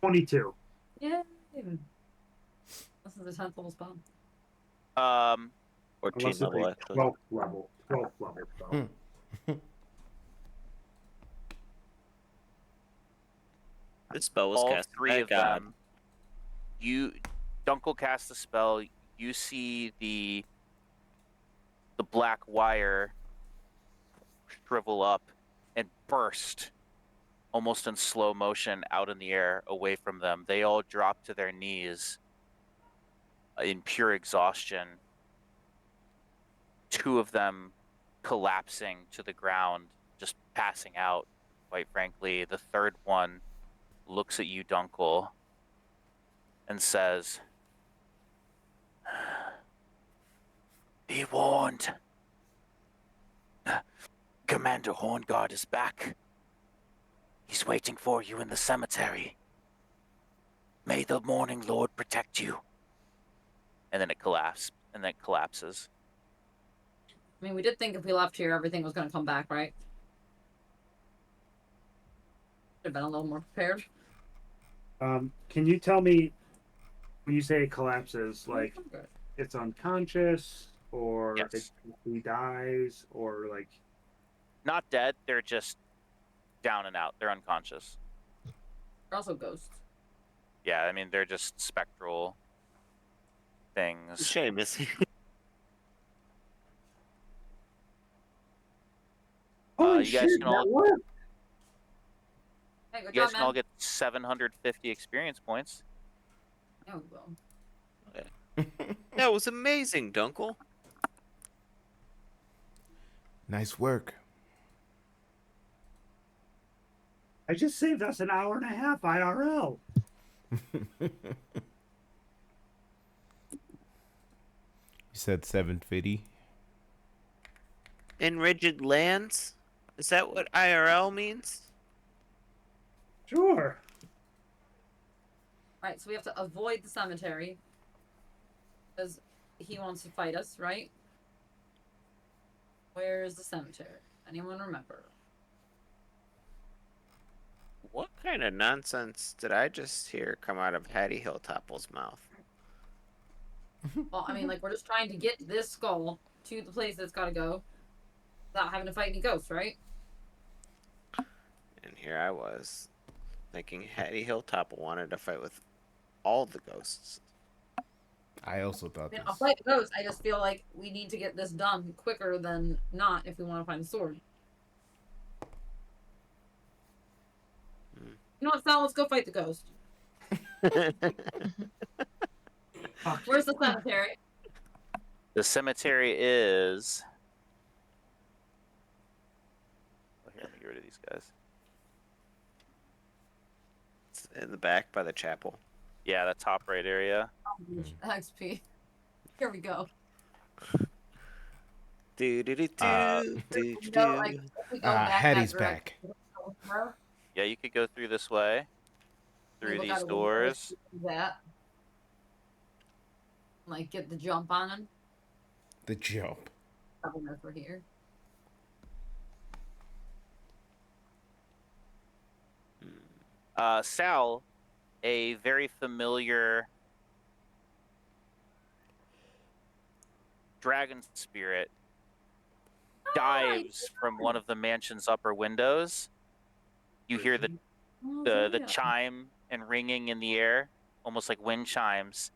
$22. Yeah. This is a 10th level spell. 14 Unless it's level, a actually. 12th level. 12th level spell. This spell was All cast three by of God. them. Dunkel casts the spell. You see the black wire shrivel up and burst almost in slow motion out in the air away from them. They all drop to their knees in pure exhaustion. 2 of them collapsing to the ground, just passing out, quite frankly. The third one looks at you, Dunkel, and says, "Be warned. Commander Hornguard is back. He's waiting for you in the cemetery. May the Morning Lord protect you." And then it collapses. I mean, we did think if we left here, everything was going to come back, right? Should have been a little more prepared. Can you tell me when you say it collapses, like Good. it's unconscious, or Yes. he dies, or like Not dead. They're just down and out. They're unconscious. They're also ghosts. Yeah, I mean, they're just spectral things. Seamus. holy you guys shit, can all that worked. Hey, good you guys job, can all man. get 750 experience points. Yeah, we will. That was amazing, Dunkle. Nice work. I just saved us an hour and a half IRL. You said 750. In rigid lands? Is that what IRL means? Sure. Alright, so we have to avoid the cemetery. Because he wants to fight us, right? Where is the cemetery? Anyone remember? What kind of nonsense did I just hear come out of Hattie Hilltopple's mouth? Well, I mean, like, we're just trying to get this skull to the place that's gotta go without having to fight any ghosts, right? And here I was, thinking Hattie Hilltopple wanted to fight with all the ghosts. I also thought I mean, this. I'll fight the ghosts. I just feel like we need to get this done quicker than not if we want to find the sword. Hmm. You know what, Sal? Let's go fight the ghost. Where's the cemetery? The cemetery is. Oh, here, let me get rid of these guys. It's in the back by the chapel. Yeah, that top right area. XP. Here we go. Do do do Uh, do do You know, like, do. if we go back that Hattie's direction, back. Yeah, you could go through this way, we through look these out a window, doors. that. Like, get the jump on him. The jump. I don't know if we're here. Sal, a very familiar dragon spirit, dives from one of the mansion's upper windows. You hear the the chime and ringing in the air, almost like wind chimes.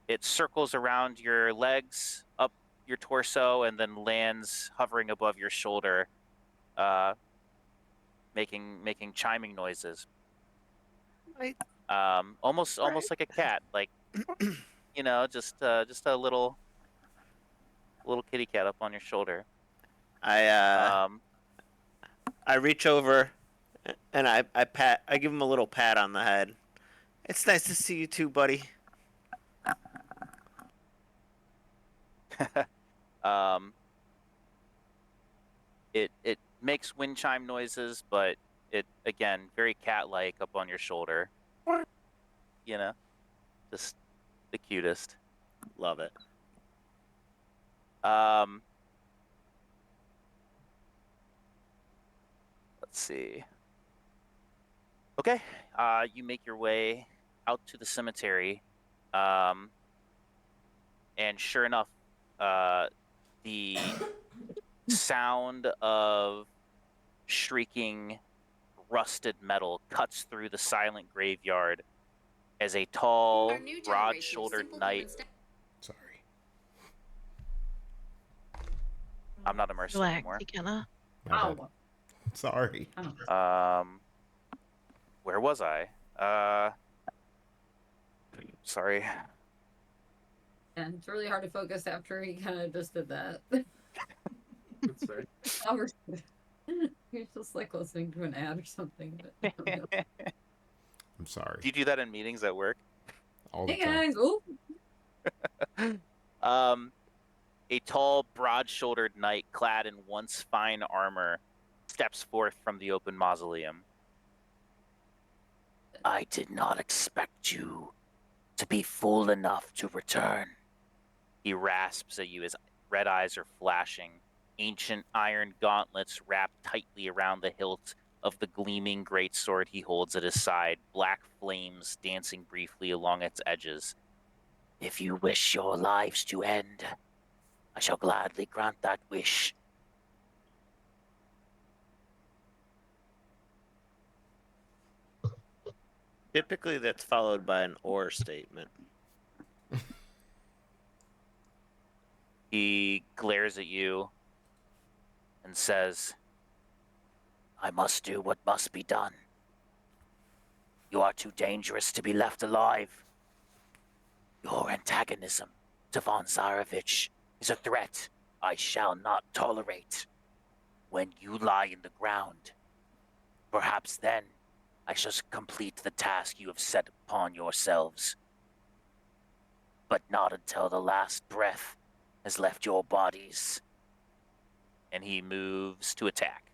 It circles around your legs, up your torso, and then lands hovering above your shoulder, making chiming noises. Right. Almost like a cat, like just a little kitty cat up on your shoulder. I reach over and I give him a little pat on the head. It's nice to see you too, buddy. It makes wind chime noises, but it again very cat-like up on your shoulder. Just the cutest. Love it. Let's see. Okay, you make your way out to the cemetery, and sure enough, the sound of shrieking rusted metal cuts through the silent graveyard as a tall, broad-shouldered knight. Sorry. I'm not immersed Relax, anymore. McKenna. My bad. Ow. Sorry. Where was I? Sorry. And it's really hard to focus after he kind of just did that. That's fair. You're just like listening to an ad or something. But I'm sorry. Do you do that in meetings at work? All the hey time. guys, A tall, broad-shouldered knight clad in once fine armor steps forth from the open mausoleum. I did not expect you to be fool enough to return. He rasps at you, his red eyes are flashing. ancient iron gauntlets wrapped tightly around the hilt of the gleaming greatsword he holds at his side, black flames dancing briefly along its edges. If you wish your lives to end, I shall gladly grant that wish. Typically, that's followed by an or statement. He glares at you and says, I must do what must be done. You are too dangerous to be left alive. Your antagonism to von Zarevich is a threat I shall not tolerate. When you lie in the ground, perhaps then I shall complete the task you have set upon yourselves. But not until the last breath has left your bodies. And he moves to attack.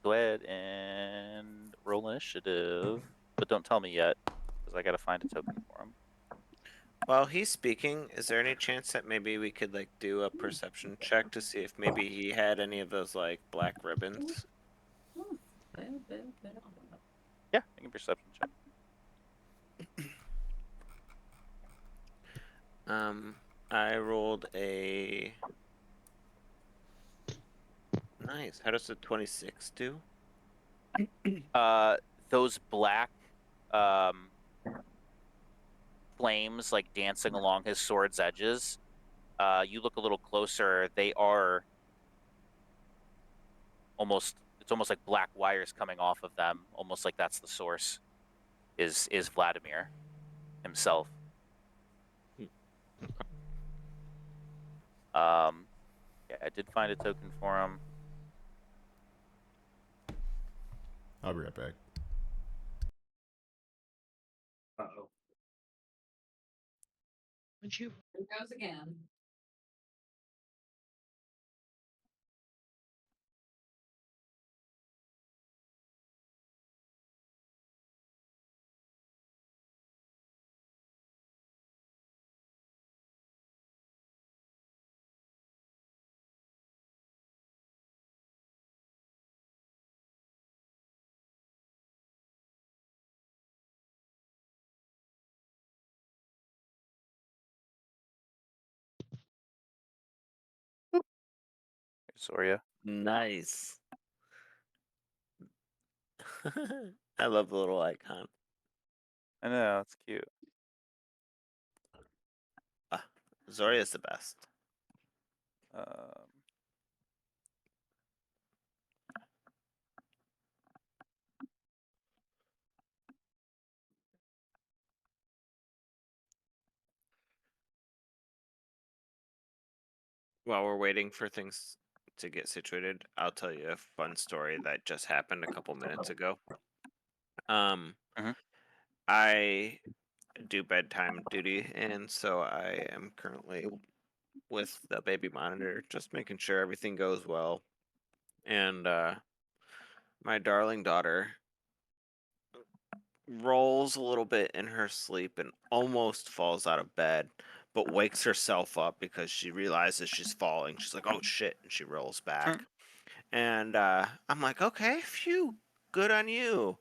Go ahead and roll initiative, but don't tell me yet, because I gotta find a token for him. While he's speaking, is there any chance that maybe we could like do a perception check to see if maybe he had any of those like black ribbons? Yeah, make a perception check. I rolled a nice. How does the 26 do? Those black flames like dancing along his sword's edges. You look a little closer, they are it's almost like black wires coming off of them, almost like that's the source. Is Vladimir himself. Yeah, I did find a token for him. I'll be right back. Uh-oh. Would you? Here goes again. Soria. Nice. I love the little icon. I know, it's cute. Zoria's the best. While we're waiting for things to get situated, I'll tell you a fun story that just happened a couple minutes ago. I do bedtime duty, and so I am currently with the baby monitor, just making sure everything goes well. And my darling daughter rolls a little bit in her sleep and almost falls out of bed, but wakes herself up because she realizes she's falling. She's like, oh shit, and she rolls back. And I'm like, okay, phew, good on you.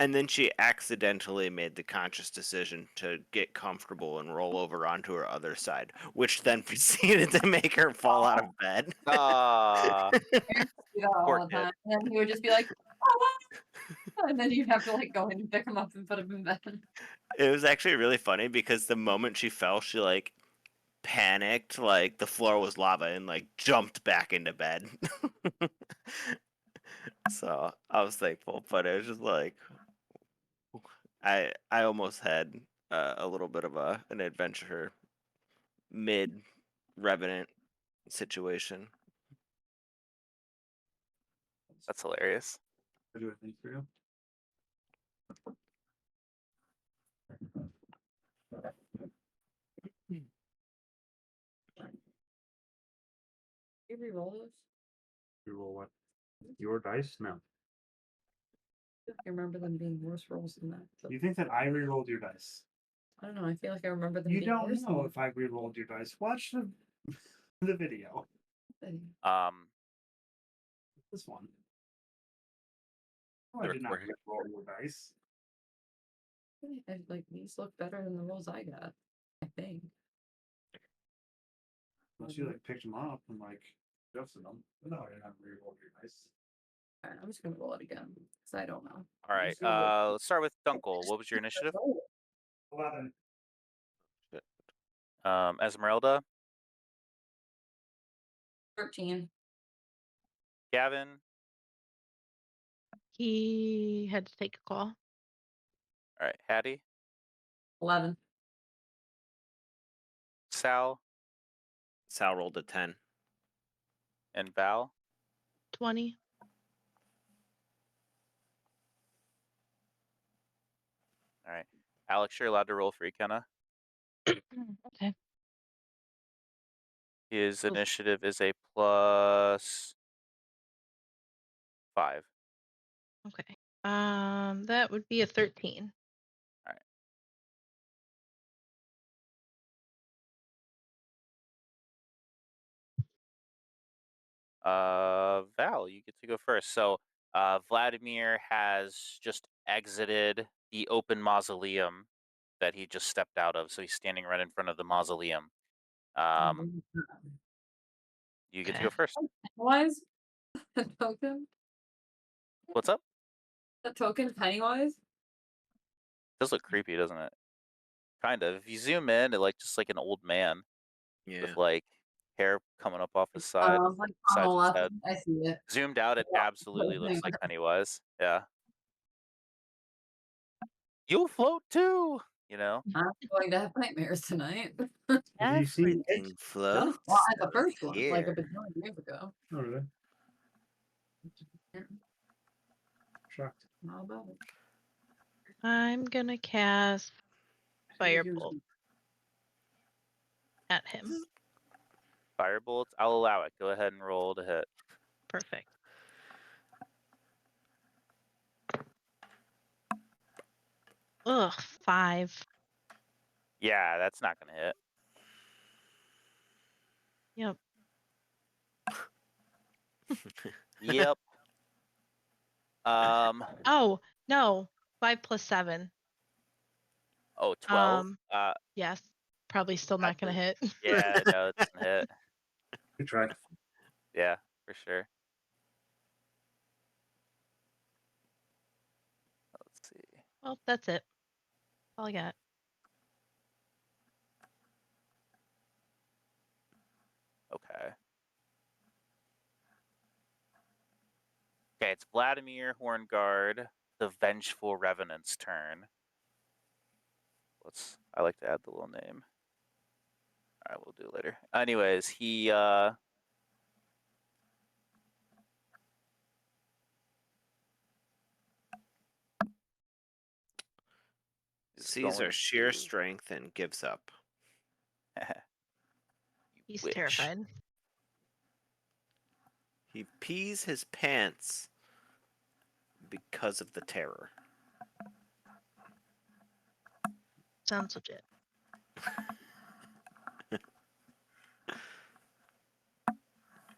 And then she accidentally made the conscious decision to get comfortable and roll over onto her other side, which then proceeded to make her fall out of bed. Ah, Parents do that all Poor the kid. time. And then he would just be like, oh, and then you'd have to like go in and pick him up and put him in bed. It was actually really funny because the moment she fell, she like panicked, like the floor was lava, and like jumped back into bed. So I was thankful, but it was just like I almost had a little bit of an adventure mid Revenant situation. That's hilarious. I do a thing for you. You re-roll those? You roll what? Your dice? No. I remember them being worse rolls than that. You think that I re-rolled your dice? I don't know. I feel like I remember them You being don't worse. know if I re-rolled your dice. Watch the the video. This one. Oh, I The did not recording. re-roll your dice. Like these look better than the rolls I got. I think. Unless you like picked them up and like adjusted them. But no, I did not re-roll your dice. All right, I'm just gonna roll it again because I don't know. All right. Just go Let's start with Dunkel. What was your initiative? 11. Esmeralda, 13. Gavin. He had to take a call. All right. Hattie, 11. Sal, Sal rolled a 10. and Val. 20. All right. Alex, you're allowed to roll for Ikenna. Okay. His Cool. initiative is a +5. Okay. That would be a 13. Val, you get to go first. So, Vladimir has just exited the open mausoleum that he just stepped out of. So he's standing right in front of the mausoleum. You get to Okay. go first. Pennywise? The token? What's up? The token Pennywise? Does look creepy, doesn't it? Kind of. If you zoom in, it just like an old man Yeah. with like hair coming up off his side, Like sides of his head. I see it. Zoomed out, it absolutely looks like Pennywise. Yeah. You'll float too, you know? I'm going to have nightmares tonight. Have you seen it? Everything floats. Well, the over first one, like a here. bajillion years ago. Oh, really? Shocked. How about it? I'm gonna cast Firebolt at him. Firebolts, I'll allow it. Go ahead and roll to hit. Perfect. Ugh, 5. Yeah, that's not gonna hit. Yep. Yep. Oh, no. 5 plus 7. 12. Yes. Probably still not gonna hit. Yeah, no, it doesn't hit. Good try. Yeah, for sure. Let's see. Well, that's it. All I got. Okay. Okay, it's Vladimir Horngard, the Vengeful Revenant's turn. I like to add the little name. All right, we'll do it later. Anyways, he is Sees our going sheer to- strength and gives up. You He's witch. terrified. He pees his pants because of the terror. Sounds legit.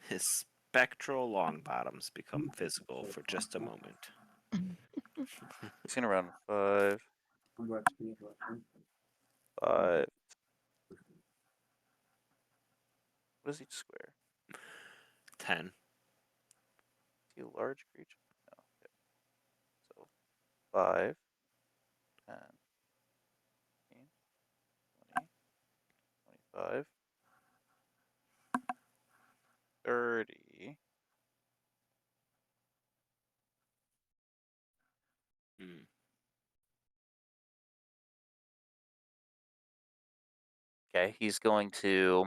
His spectral long bottoms become visible for just a moment. He's gonna run 5, I'm glad to be able to. 5. What is each square? 10. Is he a large creature? No. Okay. So 5, 10, 15, 20, 25, 30. Mm. Okay, he's going to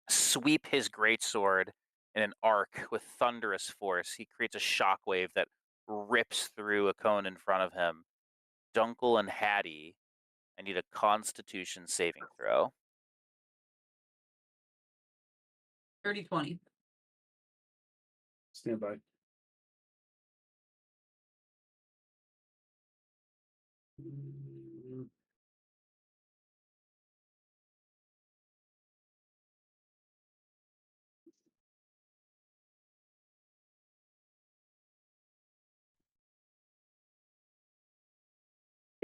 sweep his greatsword in an arc with thunderous force. He creates a shockwave that rips through a cone in front of him. Dunkel and Hattie, I need a Constitution saving throw. 30-20. Stand by.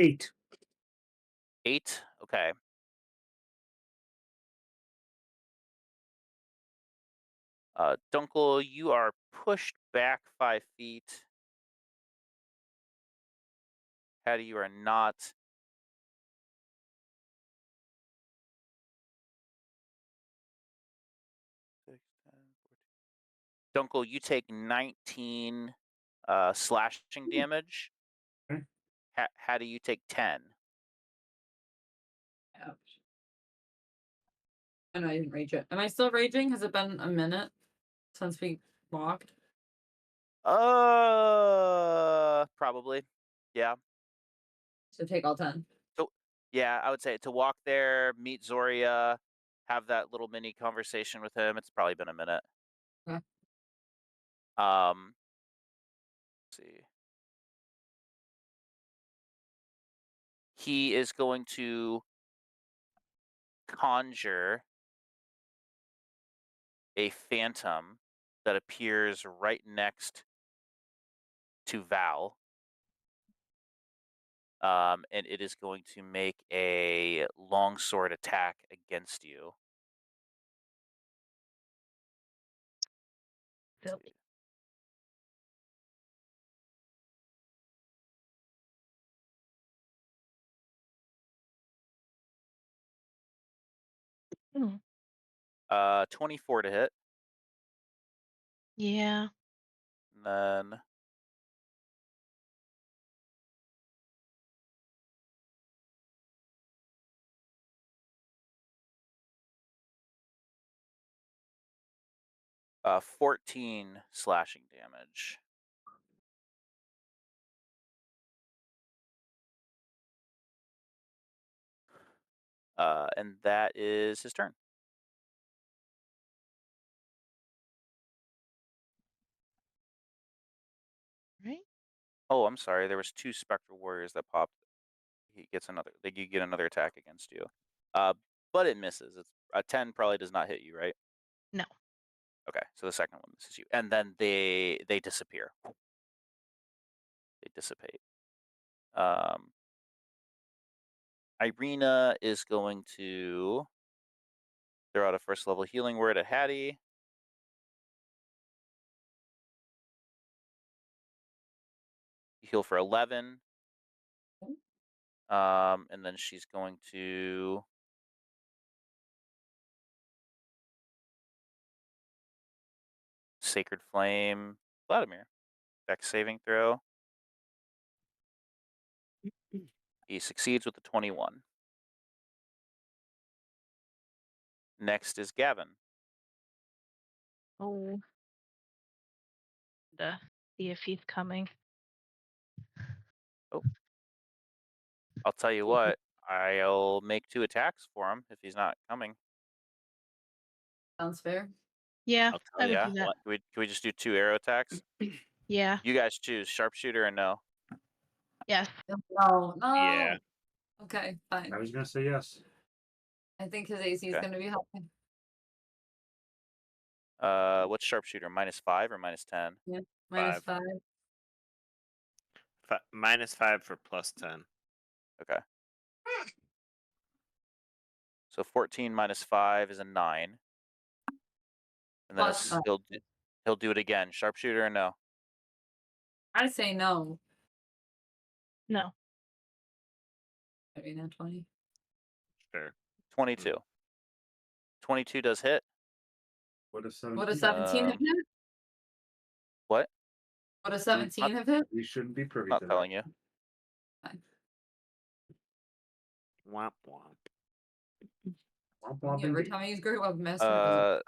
8. 8. Okay. Dunkel, you are pushed back 5 feet. Hattie, you are not. Dunkel, you take 19 slashing damage. Okay. Hattie, you take 10. Ouch. Oh, no, I didn't rage it. Am I still raging? Has it been a minute since we walked? Probably. Yeah. So take all 10. So, yeah, I would say to walk there, meet Zoria, have that little mini conversation with him. It's probably been a minute. Okay. Let's see. He is going to conjure a phantom that appears right next to Val. And it is going to make a longsword attack against you. Let's see. Hmm. 24 to hit. Yeah. And then 14 slashing damage. And that is his turn. Right. Oh, I'm sorry. There was 2 spectral warriors that popped. He gets another. You get another attack against you. But it misses. It's a 10 probably does not hit you, right? No. Okay, so the second one misses you, and then they disappear. They dissipate. Irina is going to throw out a first level healing word at Hattie. Heal for 11. And then she's going to Sacred Flame Vladimir. Dex saving throw. He succeeds with the 21. Next is Gavin. Oh. See if he's coming. I'll tell you what, I'll make 2 attacks for him if he's not coming. Sounds fair. Yeah, I'll I tell would Yeah, do that. can we just do 2 arrow attacks? Yeah. You guys choose sharpshooter or no. Yes. No, no. Yeah. Okay, fine. I was going to say yes. I think his AC is Okay. going to be helping. What's sharpshooter? -5 or -10? Yeah. -5. -5 for +10. Okay. So 14 -5 is a 9. And then Plus, he'll do it again. Sharpshooter or no? I say no. No. I mean, that 20. Sure. 22. 22 does hit. What if 17? Would a 17 have hit? What? Would a 17 have hit? We shouldn't be privy Not to telling that. you. Fine. Womp womp. Womp womp Yeah, every indeed. time I use Great Weapon Master, it doesn't.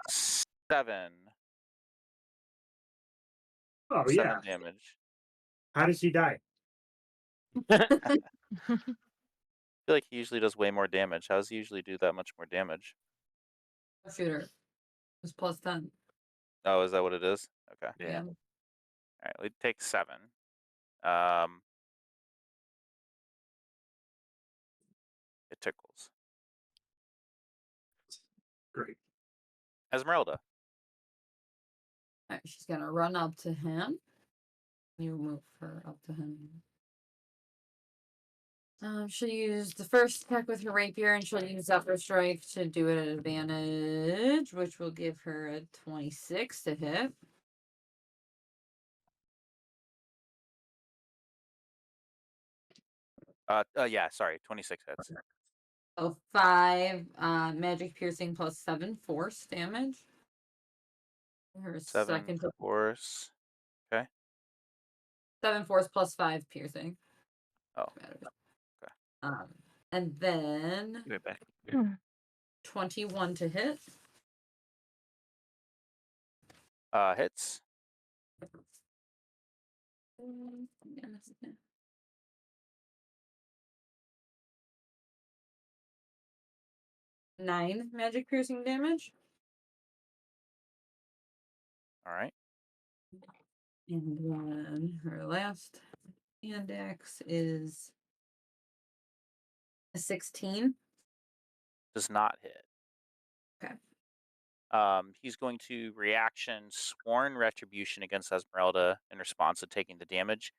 7. Oh, 7 yeah. damage. How does he die? I feel like he usually does way more damage. How does he usually do that much more damage? Shooter. It's +10. Oh, is that what it is? Okay. Yeah. All right, we take 7. It tickles. Great. Esmeralda. Alright, she's gonna run up to him. You move her up to him. She'll use the first attack with her rapier, and she'll use Zephyr Strike to do it at advantage, which will give her a 26 to hit. Yeah, sorry, 26 hits. Oh, 5 magic piercing plus 7 force damage. Her 7 second force. Okay. 7 force plus 5 piercing. Oh, okay. And then Give it back. 21 to hit. Hits. Yes. 9 magic piercing damage. All right. And then her last hand axe is a 16. Does not hit. Okay. He's going to reaction Sworn Retribution against Esmeralda in response to taking the damage.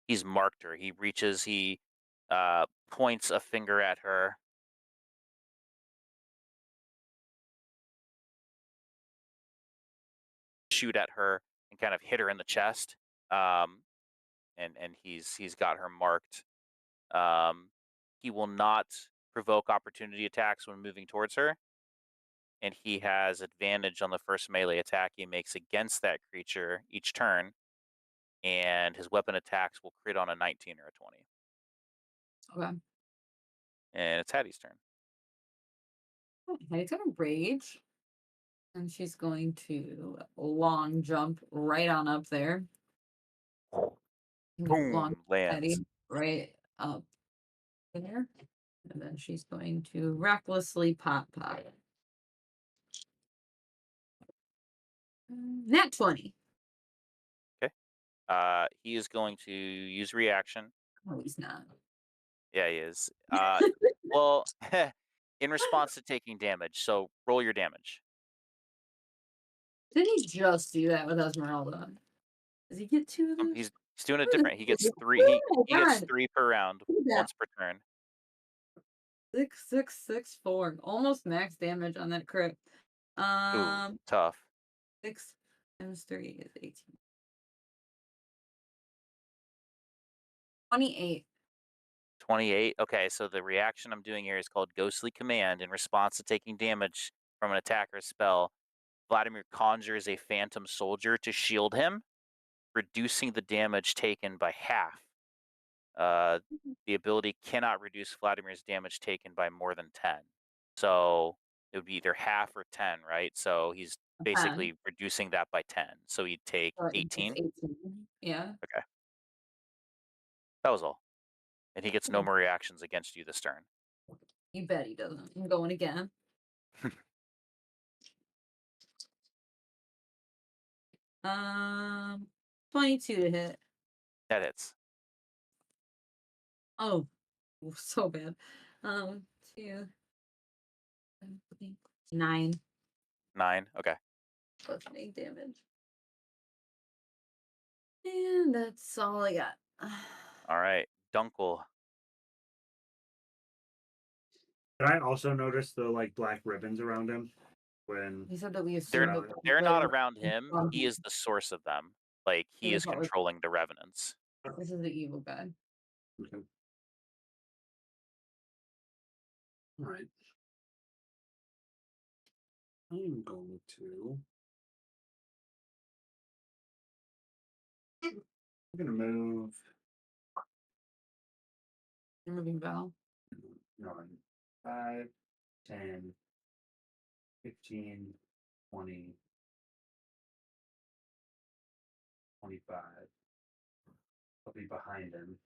He's marked her. He reaches, he points a finger at her. Shoot at her and kind of hit her in the chest. And he's got her marked. He will not provoke opportunity attacks when moving towards her. And he has advantage on the first melee attack he makes against that creature each turn. And his weapon attacks will crit on a 19 or a 20. Okay. And it's Hattie's turn. Hattie's gonna rage. And she's going to long jump right on up there. Long Boom, lands. Hattie right up there. And then she's going to recklessly pop. Nat 20. He is going to use reaction. No, he's not. Yeah, he is. Well, in response to taking damage. So roll your damage. Didn't he just do that with Esmeralda? Does he get 2 of those? He's doing it different. He gets 3. Oh He my gets God. 3 per round, Look at that. once per turn. 6, 6, 6, 4. Almost max damage on that crit. Ooh, tough. 6 times 3 is 18. 28. 28. Okay, so the reaction I'm doing here is called Ghostly Command. In response to taking damage from an attacker's spell, Vladimir conjures a phantom soldier to shield him, reducing the damage taken by half. The ability cannot reduce Vladimir's damage taken by more than 10. So it would be either half or 10, right? So he's basically reducing that by 10. So he'd take So it makes 18. 18. Yeah. Okay. That was all. And he gets no more reactions against you this turn. You bet he doesn't. I'm going again. 22 to hit. That hits. Oh, so bad. 2, 9 9. Okay. bludgeoning damage. And that's all I got. All right. Dunkel. Did I also notice the like black ribbons around him when He said that we They're assumed that they're they not were around him. from He is the source of them. Like he Yeah, is but, like- controlling the revenants. This is the evil guy. Okay. All right. I'm going to. I'm gonna move You're moving Val. 9, 5, 10, 15, 20, 25. I'll be behind him.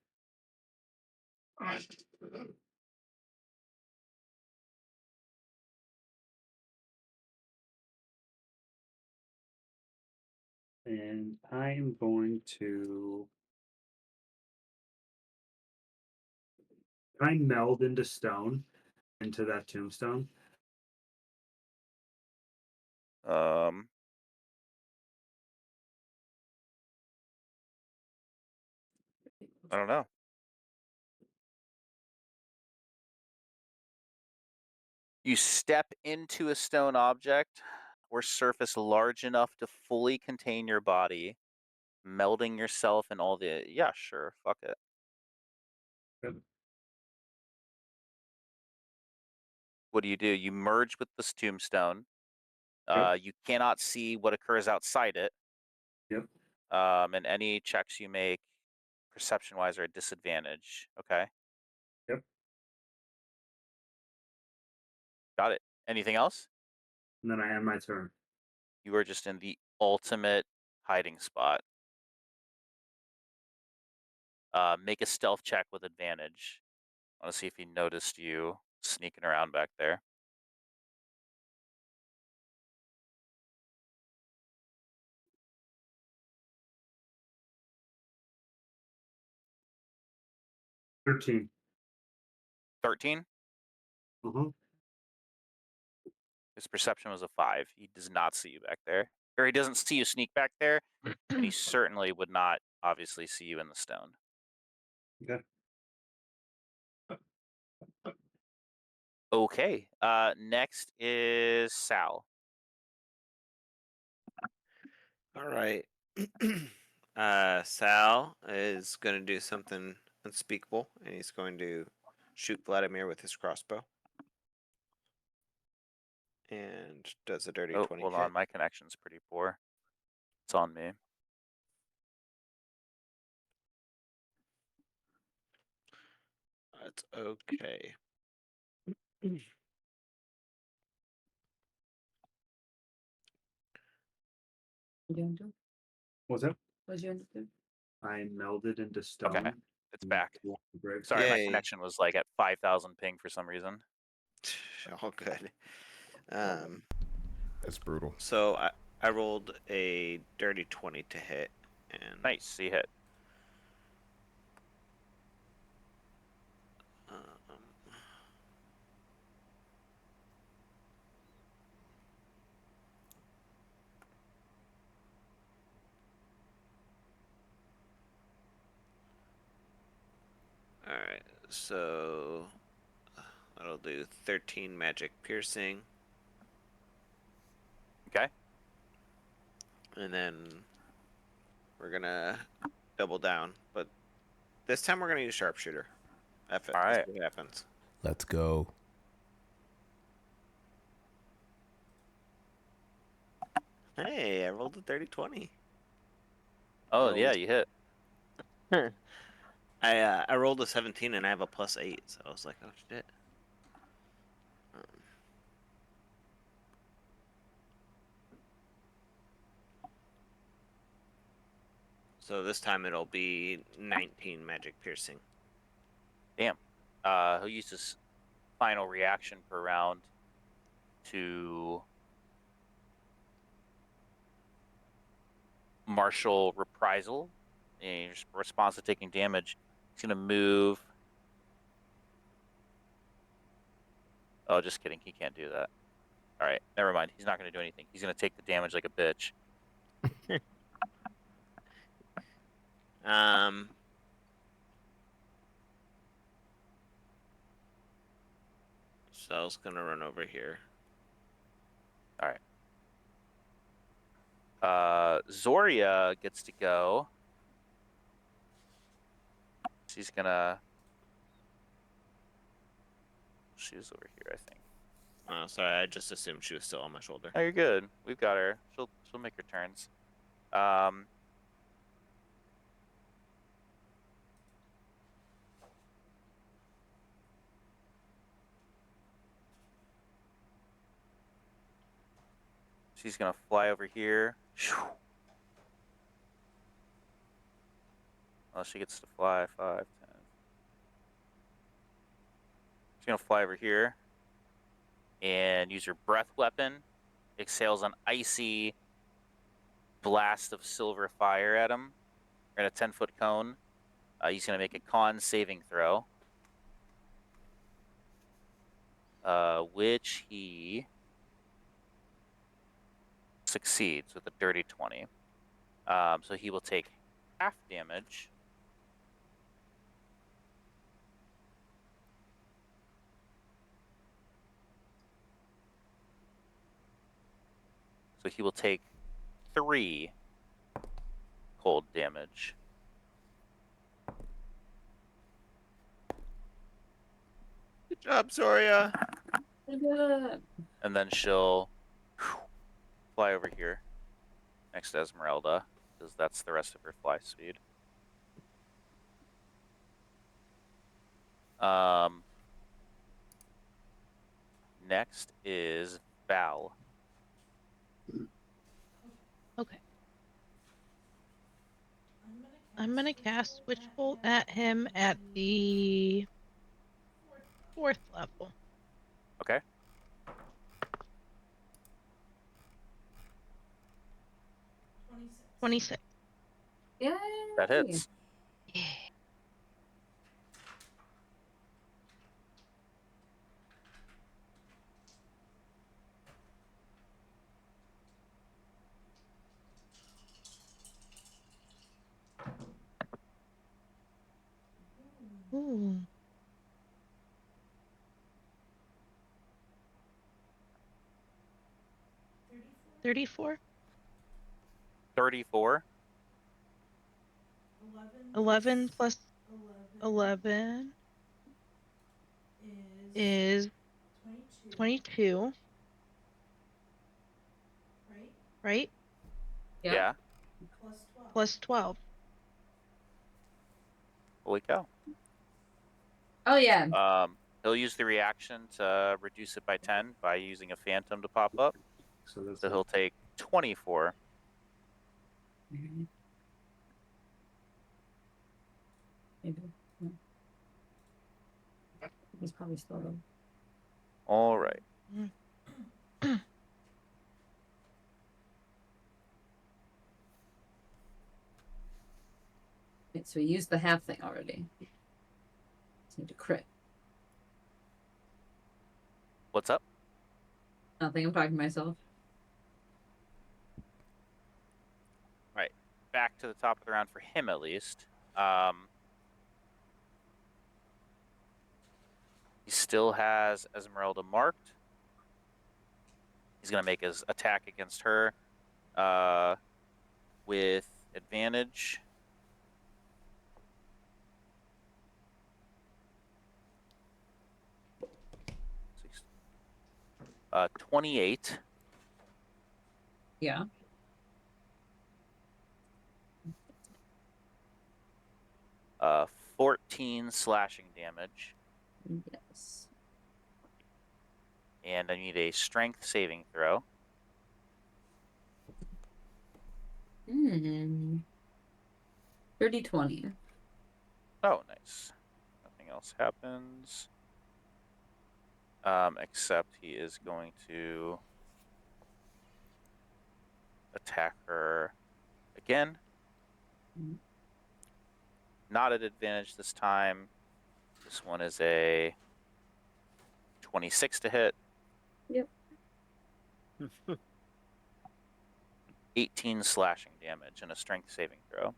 And I'm going to. Can I meld into stone, into that tombstone? Um. I don't know. You step into a stone object or surface large enough to fully contain your body, melding yourself and all the. Yeah, sure. Fuck it. Good. What do? You merge with this tombstone. Yep. You cannot see what occurs outside it. Yep. And any checks you make, perception-wise, are a disadvantage. Okay. Yep. Got it. Anything else? And then I end my turn. You are just in the ultimate hiding spot. Make a stealth check with advantage. I want to see if he noticed you sneaking around back there. $13. 13? Mm-hmm. His perception was a 5. He does not see you back there. Or he doesn't see you sneak back there, and he certainly would not obviously see you in the stone. Okay. Okay. Next is Sal. All right. Sal is going to do something unspeakable, and he's going to shoot Vladimir with his crossbow. And does a dirty Oh, 20 hold hit. on. My connection's pretty poor. It's on me. That's okay. What you gonna do? What's that? What you gonna do? I melded into stone. Okay. It's back. Bricks. Sorry, my Yay. connection was like at 5,000 ping for some reason. All good. That's brutal. So I rolled a dirty 20 to hit. And Nice. He hit. Alright, so that'll do 13 magic piercing. Okay. And then we're gonna double down, but this time we're gonna use sharpshooter. F it. All Let's right. see what happens. Let's go. Hey, I rolled a 30-20. Oh, Oh. yeah, you hit. I rolled a 17 and I have a +8, so I was like, oh shit. So this time it'll be 19 magic piercing. Damn. He'll use his final reaction per round to martial reprisal. In response to taking damage, he's going to move. Oh, just kidding. He can't do that. All right. Never mind. He's not going to do anything. He's going to take the damage like a bitch. So I was gonna run over here. All right. Zoria gets to go. She's gonna. She's over here, I think. Oh, sorry, I just assumed she was still on my shoulder. Oh, you're good. We've got her. She'll make her turns. She's gonna fly over here. Oh, she gets to fly 5, 10. She's gonna fly over here and use her breath weapon. Exhales an icy blast of silver fire at him in a 10-foot cone. He's gonna make a con saving throw, which he succeeds with a dirty 20. So he will take half damage. So he will take 3 cold damage. Good job, Soria. And then she'll fly over here next to Esmeralda, because that's the rest of her fly speed. Next is Val. Okay. I'm gonna cast Witch Bolt at him at the 4th level. Okay. 26. Yay! That hits. Yeah. Ooh. 34? 34. 11 plus 11 is 22. Right? Yep. Yeah. Plus 12. Holy cow. Oh yeah. He'll use the reaction to reduce it by 10 by using a phantom to pop up. So that's So he'll take 24. Maybe. He's probably still though. All right. Wait, so we used the half thing already. Just need to crit. What's up? Nothing. I'm talking to myself. Right. Back to the top of the round for him, at least. He still has Esmeralda marked. He's going to make his attack against her with advantage. Six, 28. Yeah. Uh, 14 slashing damage. Yes. And I need a strength saving throw. Hmm. 30-20. Oh, nice. Nothing else happens. Except he is going to attack her again. Mhm. Not at advantage this time. This one is a 26 to hit. Yep. 18 slashing damage and a strength saving throw.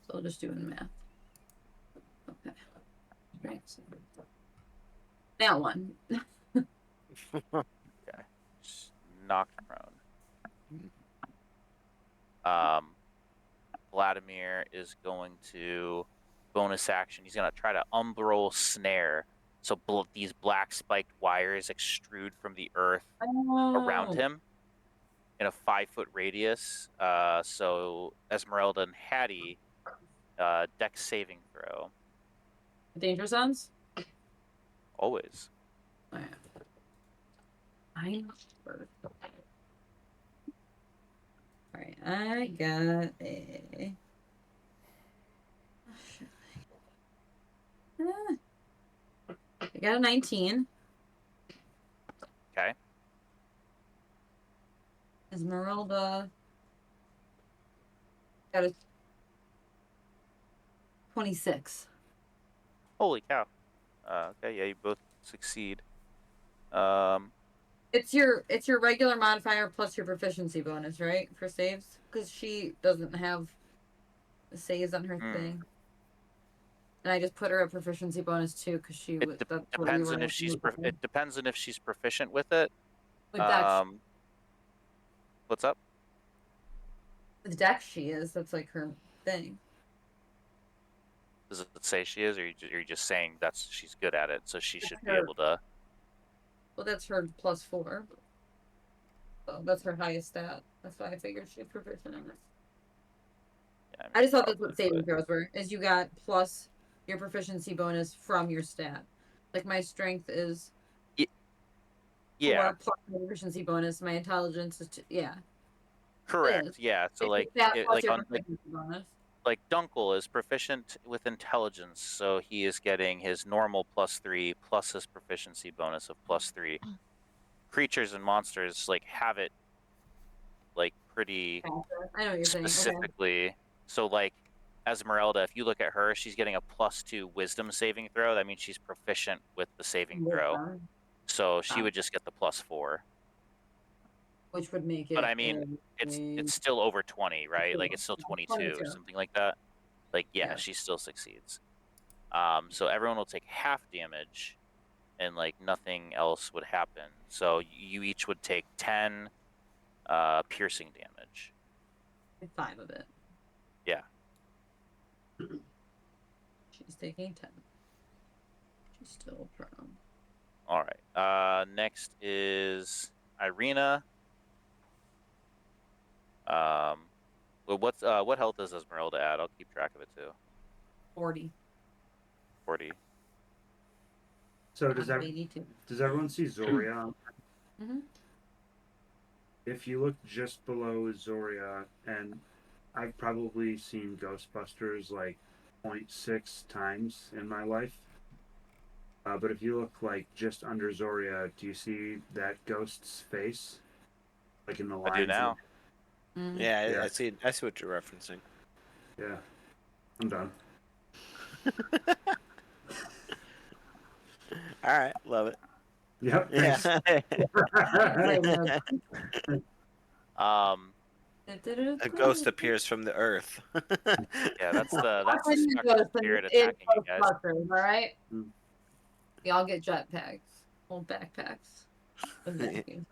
So I'll just do in math. Okay. Strength. Now one. Okay. Just knocked prone. Vladimir is going to bonus action. He's going to try to umbral snare. So these black spiked wires extrude from the earth around him in a 5-foot radius. So Esmeralda and Hattie, dex saving throw. Danger zones? Always. Alright. Alright, I got a. I got a 19. Okay. Esmeralda got a 26. Holy cow. Okay, yeah, you both succeed. Um, It's your regular modifier plus your proficiency bonus, right? For saves? Because she doesn't have saves on her thing. And I just put her a proficiency bonus too, because she it would. de- That's what we depends were on if she's looking for. it depends on if she's proficient with it. With Dex, What's up? with Dex, she is. That's like her thing. Does it say she is, or are you just saying that's she's good at it, so she That's should be her. able to? Well, that's her +4. So that's her highest stat. That's why I figured she's proficient in it. Yeah, I just thought that's probably, what saving but- throws were. Is you got plus your proficiency bonus from your stat. Like my strength is Yeah, 4 plus my proficiency bonus. My intelligence is 2. Yeah. correct. is. Yeah, so It's like a stat plus like your on proficiency bonus. like Dunkel is proficient with intelligence, so he is getting his normal +3 plus his proficiency bonus of +3. Creatures and monsters like have it like pretty I know what you're saying. Okay. specifically. So like Esmeralda, if you look at her, she's getting a +2 wisdom saving throw. That means she's proficient with the saving throw. Wisdom, So she would just get the +4. which would make it. But I mean, it's still over 20, right? Like it's still 22, 22. something like that. Like yeah, she still succeeds. So everyone will take half damage, and like nothing else would happen. So you each would take 10 piercing damage. 5 of it. Yeah. She's taking 10. She's still prone. All right. Next is Irina. Well, what health is Esmeralda at? I'll keep track of it too. 40. 40. So does out of 82. everyone see Zoria? Mm-hmm. If you look just below Zoria, and I've probably seen Ghostbusters like 0.6 times in my life. But if you look like just under Zoria, do you see that ghost's face? Like in the lines? I do now. Mm-hmm. Yeah, Yeah. I see. I see what you're referencing. Yeah. I'm done. All right, love it. Yep. Thanks. Yeah. Um, A ghost appears from the earth. yeah, that's the Ghost spectral spirit attacking you guys. Ghostbusters, all right? Mm. Y'all get jetpacks. Old backpacks. With vacuums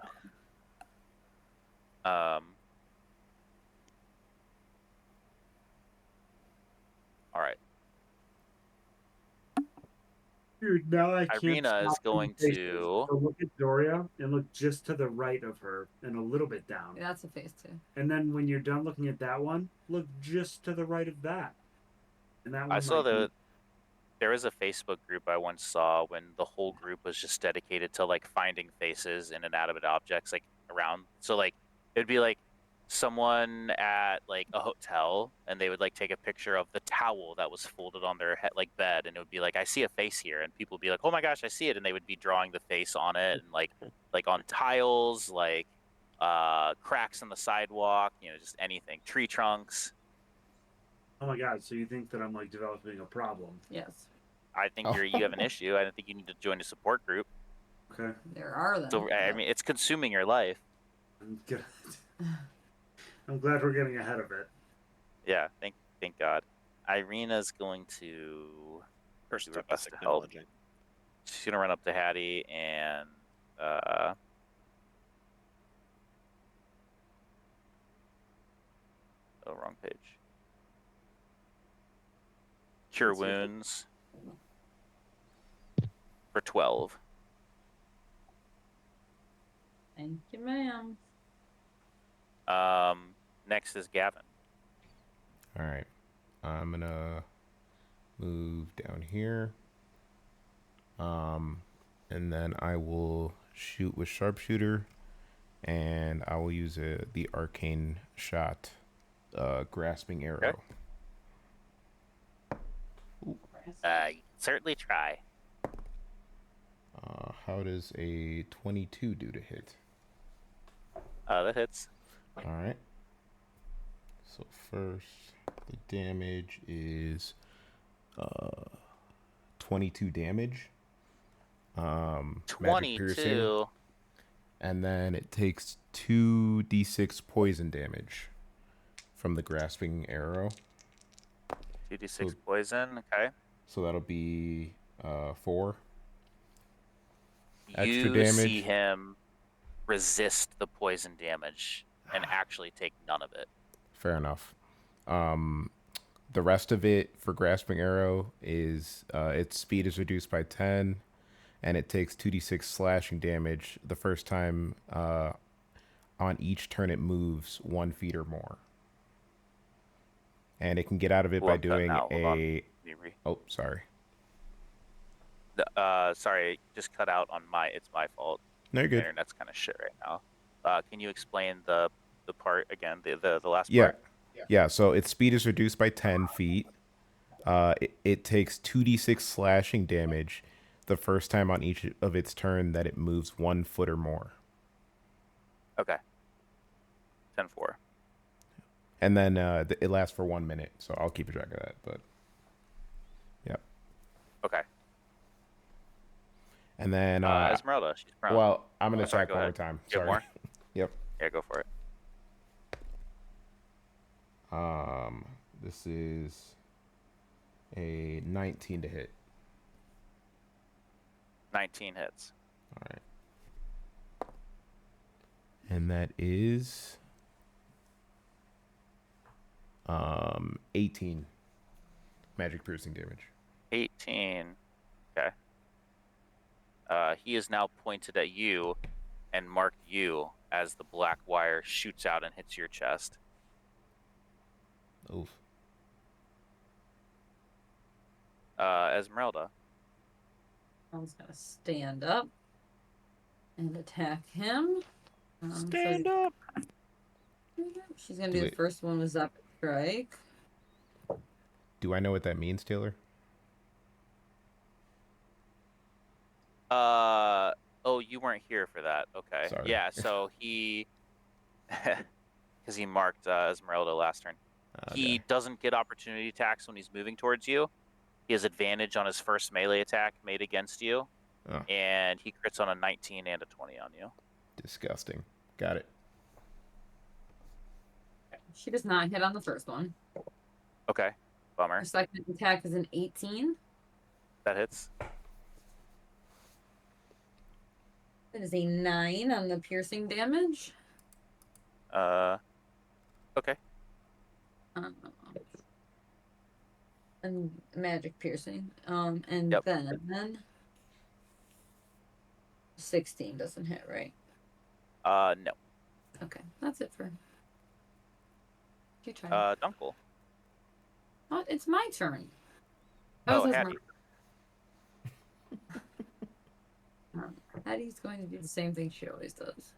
on. All right. Dude, now I can't. Irina is stop going faces. to. So look at Zoria and look just to the right of her and a little bit down. Yeah, that's a face too. And then when you're done looking at that one, look just to the right of that. And that one. I saw like, there was a Facebook group I once saw when the whole group was just dedicated to like finding faces in inanimate objects like around. So like it'd be like someone at like a hotel, and they would like take a picture of the towel that was folded on their head like bed, and it would be like, I see a face here, and people would be like, oh my gosh, I see it, and they would be drawing the face on it, and like on tiles, like cracks in the sidewalk, just anything, tree trunks. Oh my god! So you think that I'm like developing a problem? Yes. I think you have an issue. I don't think you need to join a support group. Okay. There are them. So I mean, it's consuming your life. I'm good. I'm glad we're getting ahead of it. Yeah, thank God. Irina's going to First do her step best is to help. acknowledging. She's gonna run up to Hattie and oh, wrong page. Cure wounds for 12. Thank you, ma'am. Next is Gavin. All right. I'm gonna move down here. And then I will shoot with sharpshooter, and I will use the arcane shot, grasping arrow. You can certainly try. How does a 22 do to hit? That hits. All right. So first, the damage is 22 damage. Magic piercing, 22. and then it takes 2d6 poison damage from the grasping arrow. 2d6 poison. Okay. So that'll be 4. You Extra damage. see him resist the poison damage and actually take none of it. Fair enough. The rest of it for grasping arrow is its speed is reduced by 10, and it takes 2d6 slashing damage the first time on each turn it moves 1 feet or more. And it can get out of it Ooh, by I'm cutting doing out. Hold on. a. Let me Oh, sorry. Sorry, just cut out on my. It's my fault. No, you're The good. internet's kind of shit right now. Can you explain the part again? The last Yeah. part. Yeah. So its speed is reduced by 10 feet. It takes 2d6 slashing damage the first time on each of its turn that it moves 1 foot or more. Okay. 10-4. And then it lasts for 1 minute, so I'll keep a track of that. But yeah. Okay. And then Esmeralda, she's prone. well, I'm gonna Sorry, attack go one more ahead. time. You have Sorry. more? Yep. Yeah, go for it. This is a 19 to hit. 19 hits. All right. And that is 18 magic piercing damage. 18. Okay. He is now pointed at you and marked you as the black wire shoots out and hits your chest. Oof. Esmeralda. I was gonna stand up and attack him. Stand up. She's gonna do Wait. the first one was up strike. Do I know what that means, Taylor? Oh, you weren't here for that. Okay. Sorry. Yeah, so he because he marked Esmeralda last turn. Okay. He doesn't get opportunity attacks when he's moving towards you. He has advantage on his first melee attack made against you. Oh. And he crits on a 19 and a 20 on you. Disgusting. Got it. She does not hit on the first one. Okay. Bummer. Her second attack is an 18. That hits. That is a 9 on the piercing damage. Okay. And magic piercing. And Yep. then 16 doesn't hit, right? No. Okay, that's it for. You try. Dunkel. Oh, it's my turn. Oh, was Hattie. Hattie's going to do the same thing she always does.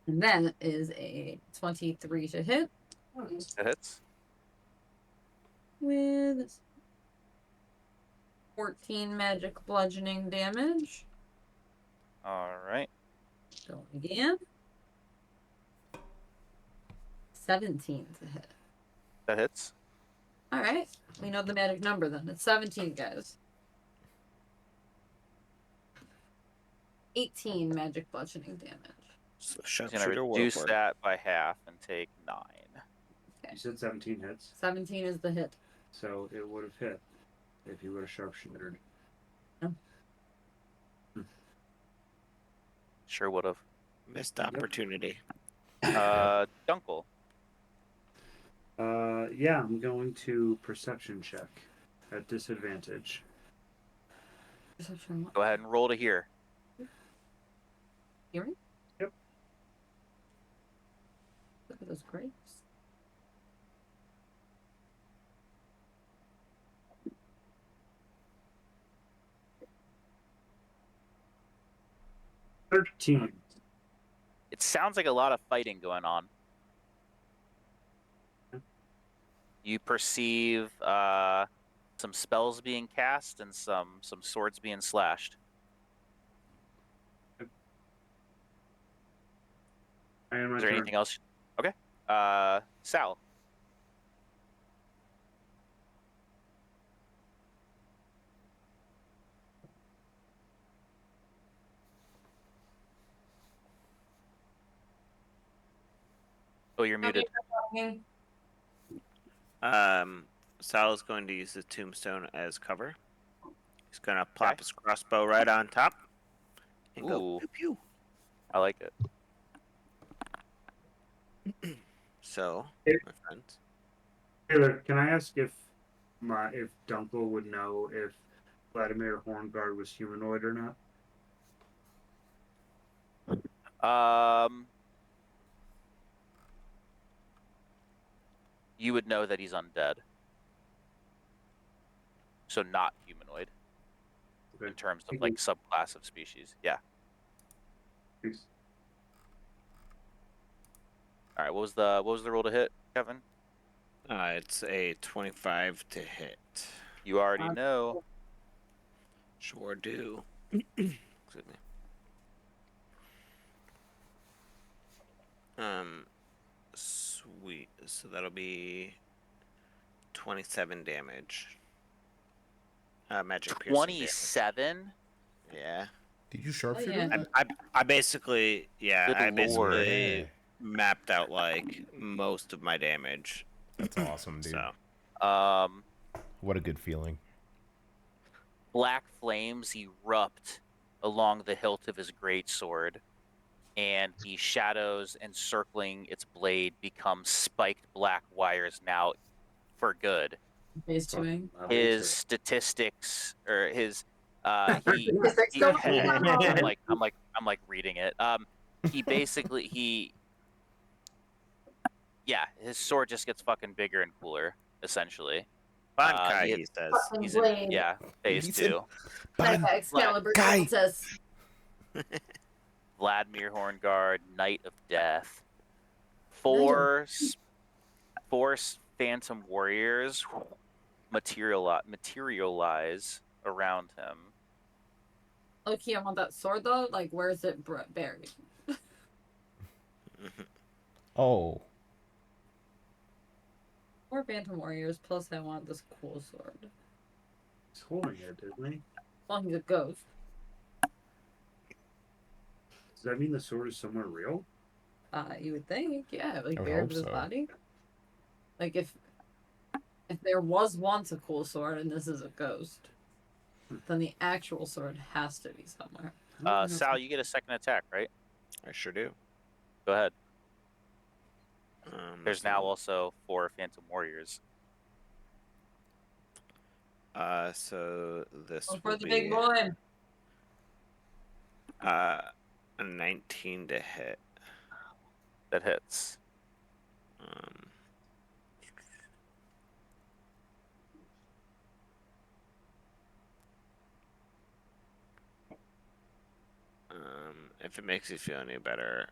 And that is a 23 to hit. That hits. With 14 magic bludgeoning damage. All right. Going again. 17 to hit. That hits. All right. We know the magic number then. It's 17, guys. 18 magic bludgeoning damage. So He's going sharpshooter to will reduce work. that by half and take 9. You said 17 hits, 17 is the hit. so it would have hit if you would have sharpshootered. Sure would have. Missed opportunity. Dunkel. Yeah, I'm going to perception check at disadvantage. Perception. Go ahead and roll to hear. Hearing? Yep. Look at those grapes. $13. It sounds like a lot of fighting going on. You perceive some spells being cast and some swords being slashed. And my Is there turn. anything else? Okay. Sal. Oh, you're muted. Sal is going to use the tombstone as cover. He's going to plop his crossbow right on top. and go Ooh. pew pew. I like it. So, It- my friends, Taylor, can I ask if Dunkel would know if Vladimir Horngard was humanoid or not? You would know that he's undead. So not humanoid Okay. in terms of like subclass of species. Yeah. Thanks. All right. What was the roll to hit, Kevin? it's a 25 to hit. You already know. Sure do. Excuse me. Sweet. So that'll be 27 damage. Magic piercing damage. 27. Yeah. Did you sharpshooter? yeah. that? I basically, yeah, Good I lord. basically Yeah. mapped out like most of my damage. That's awesome, dude. So What a good feeling. Black flames erupt along the hilt of his greatsword, and the shadows encircling its blade become spiked black wires now for good. Phase twoing. His statistics or his he Statistics going down. I'm like reading it. He basically yeah, his sword just gets fucking bigger and cooler, essentially. Bankai, he he says. Fucking He's blade. yeah, phase He said- 2. Like Ban- Excalibur Guy. tells us. Vladimir Horngard, Knight of Death. Knight Four Phantom Warriors materialize around him. Okay, I want that sword though. Like, where's it buried? Oh, 4 Phantom Warriors, plus I want this cool sword. He's holding it, isn't he? Well, he's a ghost. Does that mean the sword is somewhere real? You would think, yeah, like I would buried hope with his so. body. Like if there was once a cool sword and this is a ghost, then the actual sword has to be somewhere. Sal, you get a second attack, right? I sure do. Go ahead. There's So, now also 4 Phantom Warriors. so this Oh, will for the be big boy. a 19 to hit. That hits. If it makes you feel any better,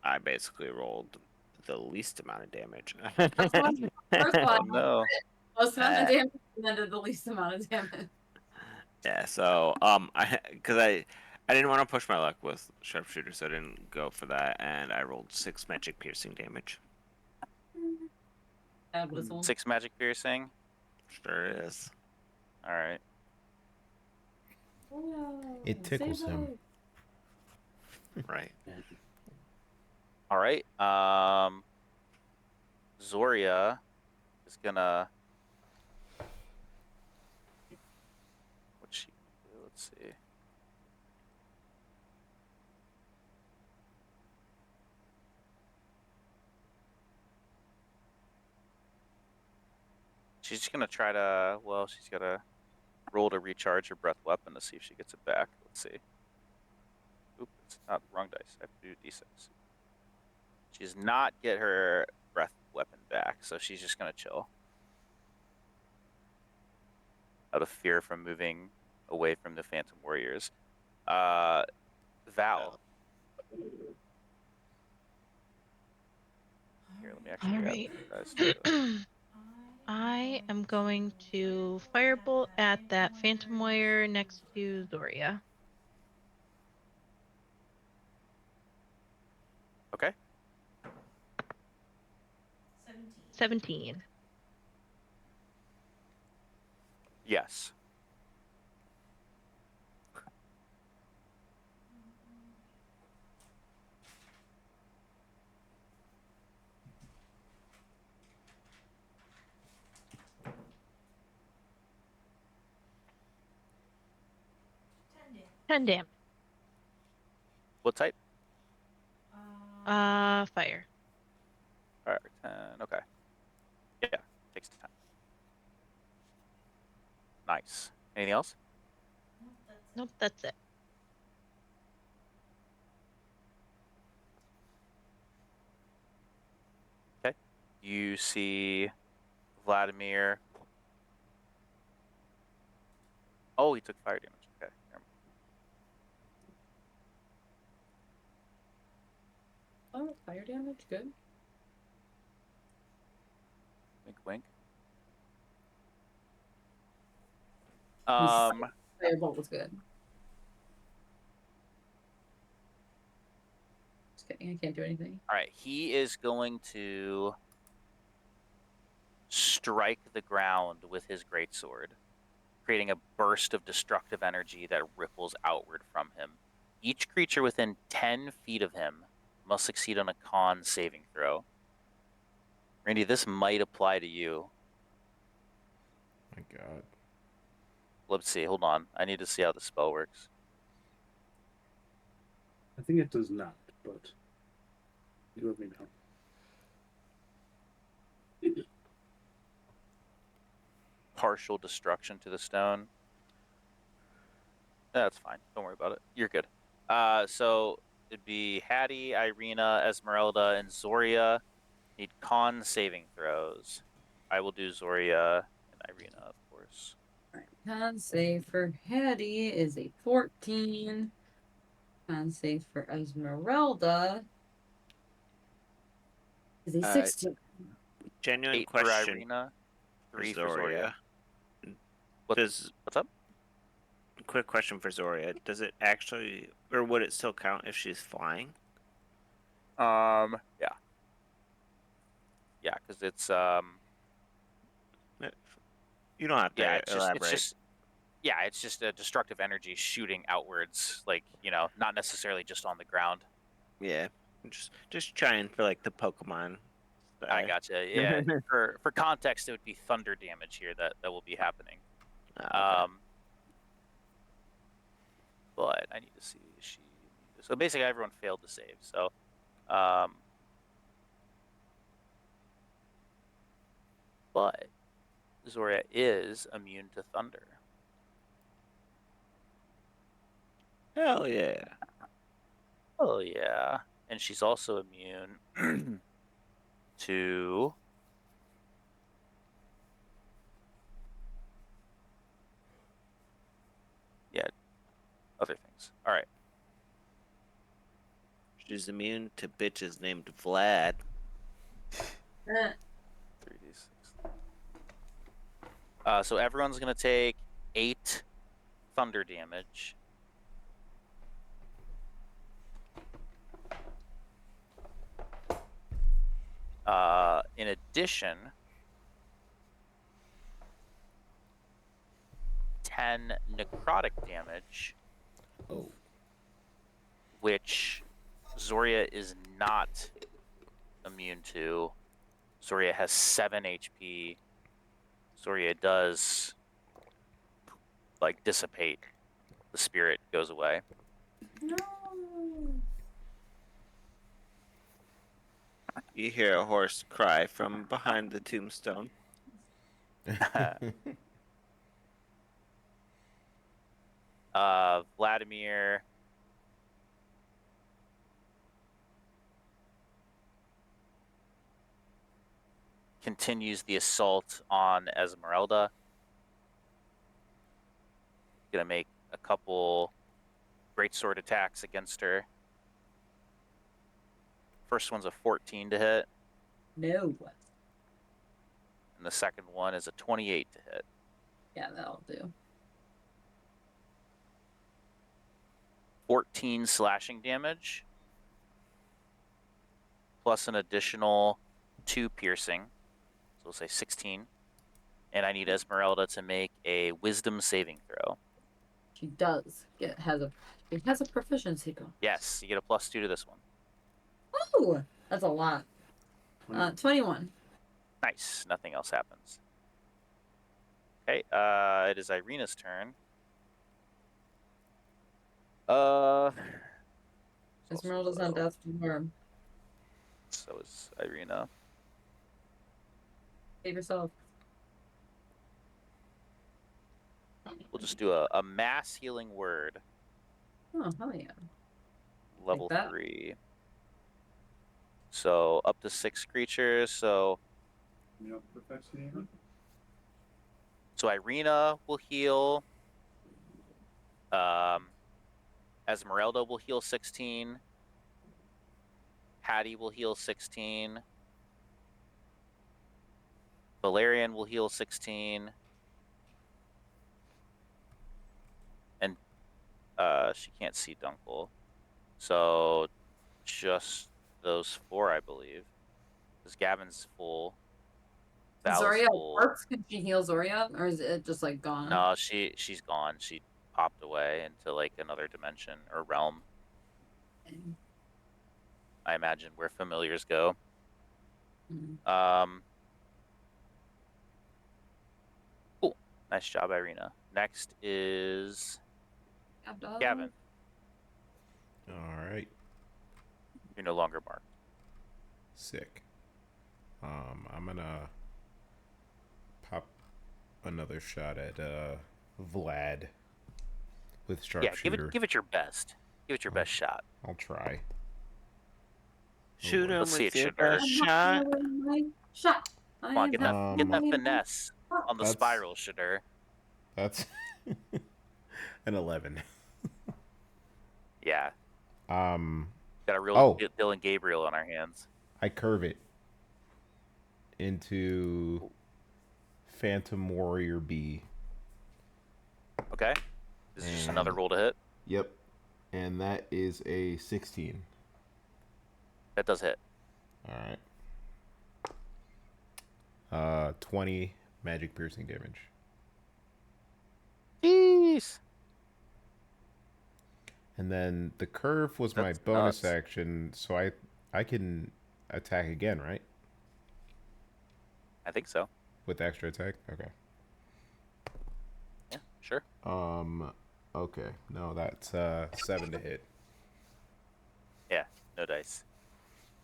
I basically rolled the least amount of damage. That's what first Oh one. no. Most amount of damage and then did the least amount of damage. Yeah, so I didn't want to push my luck with sharpshooter, so I didn't go for that, and I rolled 6 magic piercing damage. That was one. 6 magic piercing. Sure is. All right. it tickles him. Right. All right. Zoria is gonna. What's she gonna do? Let's see. She's just gonna try to. Well, she's gotta roll to recharge her breath weapon to see if she gets it back. Let's see. Oop, it's not wrong dice. I have to do D6. She does not get her breath weapon back, so she's just gonna chill. Out of fear from moving away from the Phantom Warriors. Val. Here, let me actually All add right. you guys to it. I am going to firebolt at that Phantom Warrior next to Zoria. Okay. 17. Yes. Ten damage. What type? Fire. Fire 10. Okay. Yeah, takes 10. Nice. Anything else? Nope, that's it. Okay. You see Vladimir. Oh, he took fire damage. Okay. Never mind. Oh, fire damage, good. Wink, wink. Firebolt was good. Just kidding, I can't do anything. All right. He is going to strike the ground with his greatsword, creating a burst of destructive energy that ripples outward from him. Each creature within 10 feet of him must succeed on a con saving throw. Randy, this might apply to you. My God. Let's see. Hold on. I need to see how the spell works. I think it does not, but you let me know. Partial destruction to the stone. That's fine. Don't worry about it. You're good. So it'd be Hattie, Irina, Esmeralda, and Zoria. Need con saving throws. I will do Zoria and Irina, of course. Alright, con save for Hattie is a 14. Con save for Esmeralda is a 16. Genuine 8 for question Irina, for 3 for Zoria. Does What's up? quick question for Zoria? Does it actually, or would it still count if she's flying? Yeah. Yeah, because it's You don't have to yeah, elaborate. it's just a destructive energy shooting outwards, like, not necessarily just on the ground. Yeah, just trying for like the Pokemon. I gotcha. Yeah. For context, it would be thunder damage here that will be happening. Okay. But I need to see so basically everyone failed to save. So but Zoria is immune to thunder. Hell yeah. Oh yeah. And she's also immune to other things. All right. She's immune to bitches named Vlad. 3d6. So everyone's gonna take 8 thunder damage. In addition, 10 necrotic damage. Oh. Which Zoria is not immune to. Zoria has 7 HP. Zoria does dissipate. The spirit goes away. No. You hear a horse cry from behind the tombstone. Vladimir continues the assault on Esmeralda. Gonna make a couple greatsword attacks against her. First one's a 14 to hit, No. and the second one is a 28 to hit. Yeah, that'll do. 14 slashing damage, plus an additional 2 piercing. So we'll say 16. And I need Esmeralda to make a wisdom saving throw. She does. It has a proficiency bonus. Yes, you get a +2 to this one. Ooh, that's a lot. 21. Nice. Nothing else happens. Okay, it is Irina's turn. It's also Esmeralda's on low. death's door. So is Irina. Save yourself. We'll just do a mass healing word. Oh, hell yeah. Level that. 3. So up to 6 creatures. So Irina will heal. Esmeralda will heal 16. Hattie will heal 16. Valerian will heal 16. And she can't see Dunkel. So just those 4, I believe. Because Gavin's full. Val is Zoria full. works? Can she heal Zoria? Or is it just like gone? No, she's gone. She popped away into like another dimension or realm. I imagine where familiars go. Mm. Cool. Nice job, Irina. Next is Gavin. All right. You're no longer marked. Sick. I'm gonna pop another shot at Vlad with sharpshooter. Yeah, give it your best. Give it your best shot. I'll try. Shoot him Let's see with it, your Shadar. best shot. Shot. Come on, get that finesse on the That's- spiral, Shadar. That's an 11. Yeah, Um, got a real Oh. Dylan Gabriel on our hands. I curve it into Phantom Warrior B. Okay. This is just And- another roll to hit. Yep. And that is a 16. That does hit. All right. 20 magic piercing damage. Jeez. And then the curve was my That's bonus nuts. action, so I can attack again, right? I think so. With extra attack? Okay. Yeah, sure. Okay. No, that's 7 to hit. Yeah, no dice.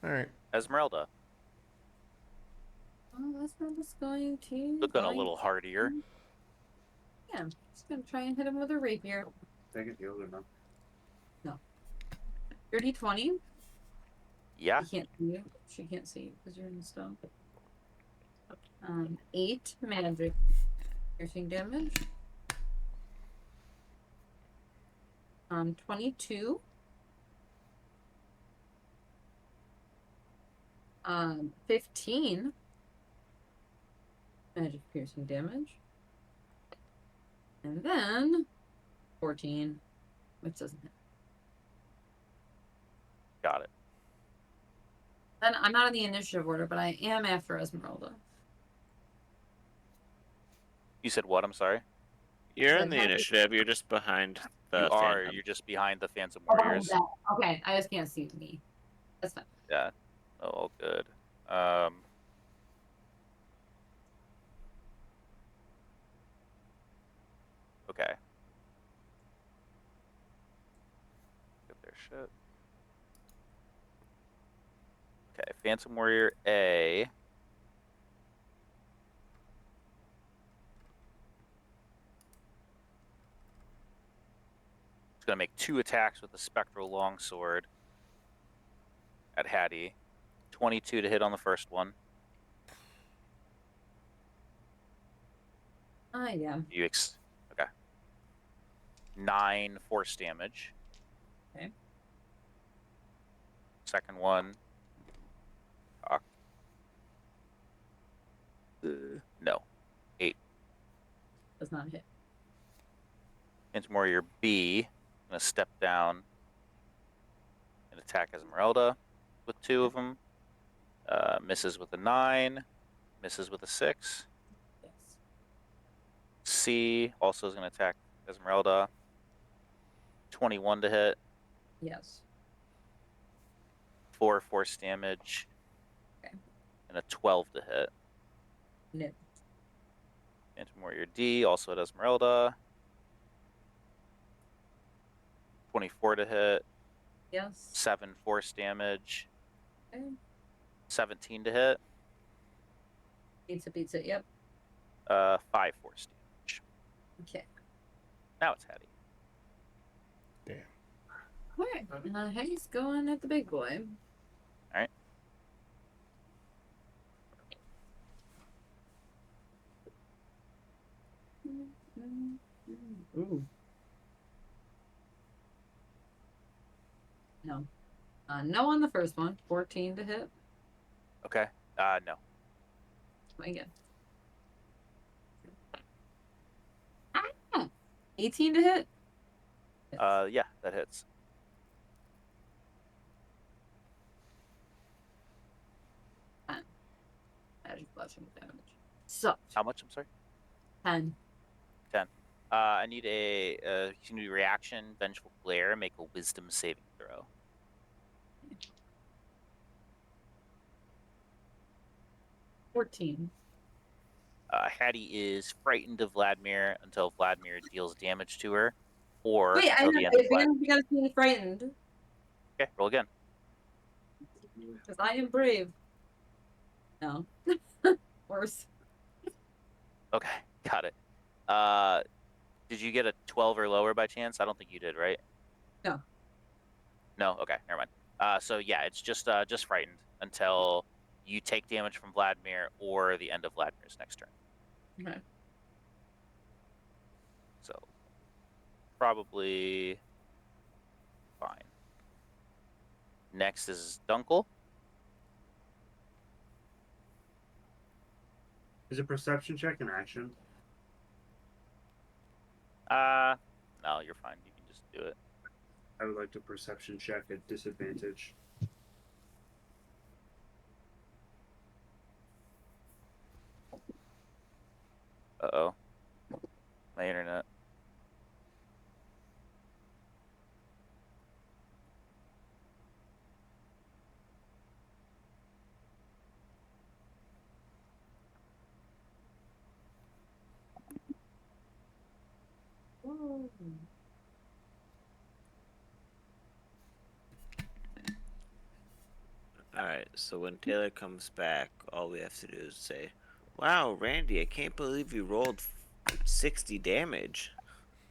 All right. Esmeralda, Oh, that's not just going to. looking a little hardier. Yeah, I'm just gonna try and hit him with a rapier. They can heal them. No. Dirty 20. Yeah, He can't see you. She can't see you because you're in the stone. 8 magic piercing damage. 22. 15 magic piercing damage. And then 14, which doesn't hit. got it. Then I'm not in the initiative order, but I am after Esmeralda. You said what? I'm sorry. You're So in the magic- initiative. You're just behind the You are. Phantom. You're just behind the Phantom Oh, Warriors. that. Okay, I just can't see me. That's fine. Yeah. Oh, all good. Okay. Get their shit. Okay, Phantom Warrior A. It's gonna make 2 attacks with the Spectral Longsword at Hattie. 22 to hit on the first one. Yeah. Okay. 9 force damage. Okay. Second one. No. 8. Does not hit. Phantom Warrior B. Gonna step down and attack Esmeralda with 2 of them. Misses with a 9. Misses with a 6. Yes. C also is going to attack Esmeralda. 21 to hit. Yes. 4 force damage. Okay. And a 12 to hit. No. Phantom Warrior D also at Esmeralda. 24 to hit. Yes. 7 force damage. Okay. 17 to hit. Pizza. Yep. 5 force damage. Okay. Now it's Hattie. Damn. All right. Hattie's going at the big boy. All right. Ooh. No. No on the first one. 14 to hit. Okay. No. Try again. Ah! 18 to hit. Yeah, that hits. Magic blessing damage. So. How much? I'm sorry. 10. 10. I need a continuity reaction, vengeful glare. Make a wisdom saving throw. 14. Hattie is frightened of Vladimir until Vladimir deals damage to her, or Wait, I until have the end of Vlad. advantage against being frightened. Okay, roll again. Because I am brave. No. Worse. Okay, got it. Did you get a 12 or lower by chance? I don't think you did, right? No. No. Okay, never mind. So yeah, it's just frightened until you take damage from Vladimir or the end of Vladimir's next turn. Okay. So probably fine. Next is Dunkel. Is a perception check an action? No, you're fine. You can just do it. I would like to perception check at disadvantage. Uh-oh. My internet. Whoa. Alright, so when Taylor comes back, all we have to do is say, "Wow, Randy, I can't believe you rolled 60 damage."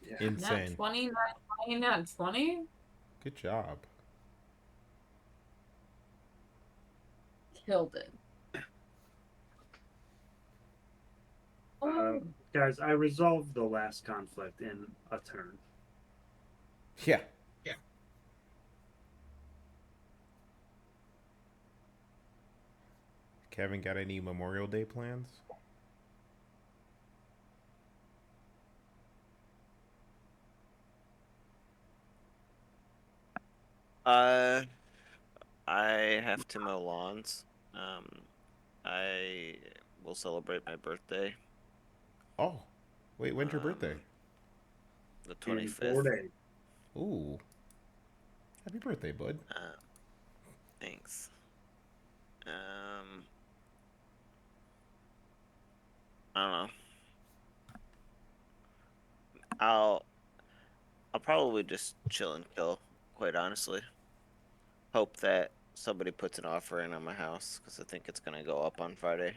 Yeah. Not Insane. 20, not 20, not 20. Good job. Killed it. Oh. Guys, I resolved the last conflict in a turn. Yeah. Kevin, got any Memorial Day plans? Uh, I have to mow lawns. I will celebrate my birthday, Oh, wait, when's your birthday? the In 4 25th. days. Ooh. Happy birthday, bud. Thanks. I don't know. I'll probably just chill and kill, quite honestly. Hope that somebody puts an offer in on my house, because I think it's gonna go up on Friday.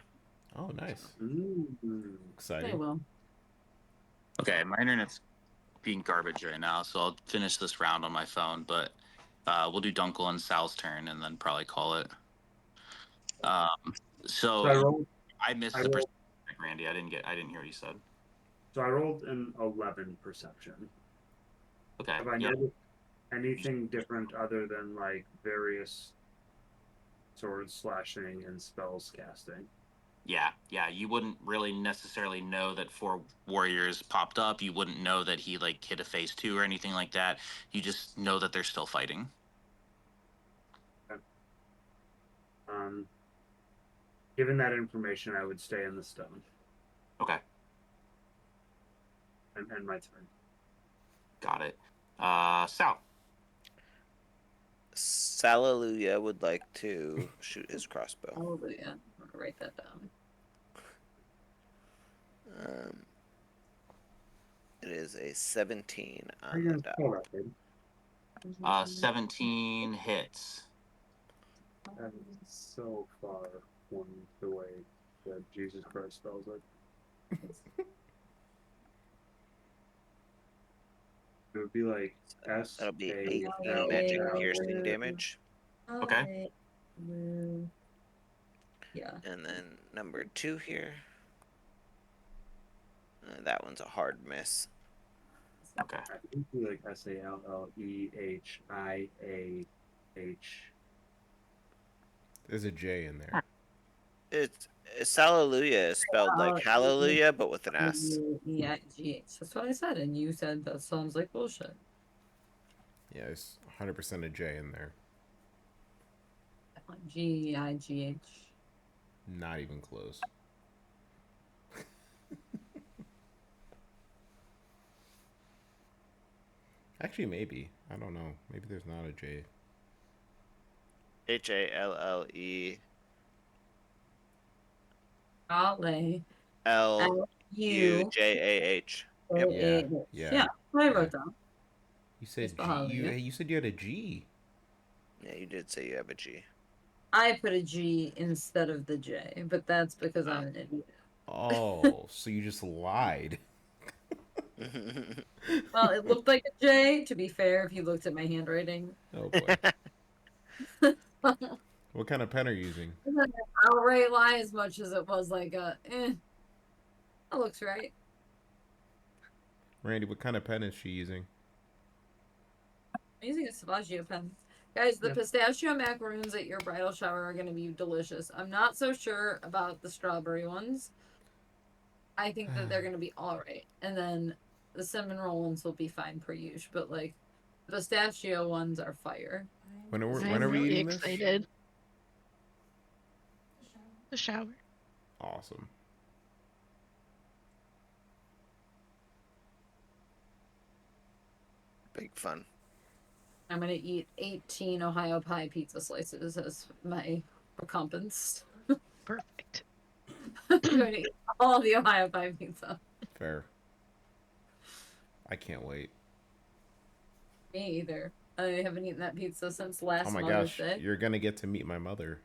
Oh, nice. Ooh. They Exciting. will. Okay, my internet's being garbage right now, so I'll finish this round on my phone, but we'll do Dunkel and Sal's turn and then probably call it. So I rolled. I missed I the rolled. percentage, Randy. I didn't hear what you said. So I rolled an 11 perception. Okay. Have I noticed anything different other than like various sword slashing and spells casting? Yeah. You wouldn't really necessarily know that 4 warriors popped up. You wouldn't know that he like hit a phase 2 or anything like that. You just know that they're still fighting. Um, given that information, I would stay in the stone Okay. and end my turn. Got it. Sal. Hallelujah would like to shoot his crossbow. Hallelujah. I'm gonna write that down. It is a 17 How are on you the gonna dot. spell that, baby? 17 hits. That is so far from the way that Jesus Christ spells it. It would be like S That'll be A 8 L magic L. piercing damage. Okay. Yeah. And then number 2 here. That one's a hard miss. Okay. I think it'd be like SALLEHIAH. There's a J in there. It's Hallelujah is spelled like hallelujah, but with an S. EIGH. That's what I said, and you said that sounds like bullshit. Yeah, there's 100% a J in there. GIGH. Not even close. Actually, maybe. I don't know. Maybe there's not a J. HALLE Ale. LUJAH. Yep. Yeah, Yeah, I wrote down. You said It's G. You Hallelujah. you said you had a G. Yeah, you did say you have a G. I put a G instead of the J, but that's because I'm an idiot. Oh, so you just lied. Well, it looked like a J, to be fair, if you looked at my handwriting. Oh boy. What kind of pen are you using? It wasn't an outright lie as much as it was like that looks right. Randy, what kind of pen is she using? I'm using a Savaggio pen. Guys, the Yeah. pistachio macaroons at your bridal shower are going to be delicious. I'm not so sure about the strawberry ones. I think that they're going to be all right. And then the cinnamon roll ones will be fine per usual. But, like, the pistachio ones are fire. When are I'm we really eating this? excited. The shower. Awesome. Big fun. I'm going to eat 18 Ohio pie pizza slices as my recompense. Perfect. I'm going to eat all the Ohio pie pizza. Fair. I can't wait. Me either. I haven't eaten that pizza since last Oh my Mother's gosh, Day. you're gonna get to meet my mother.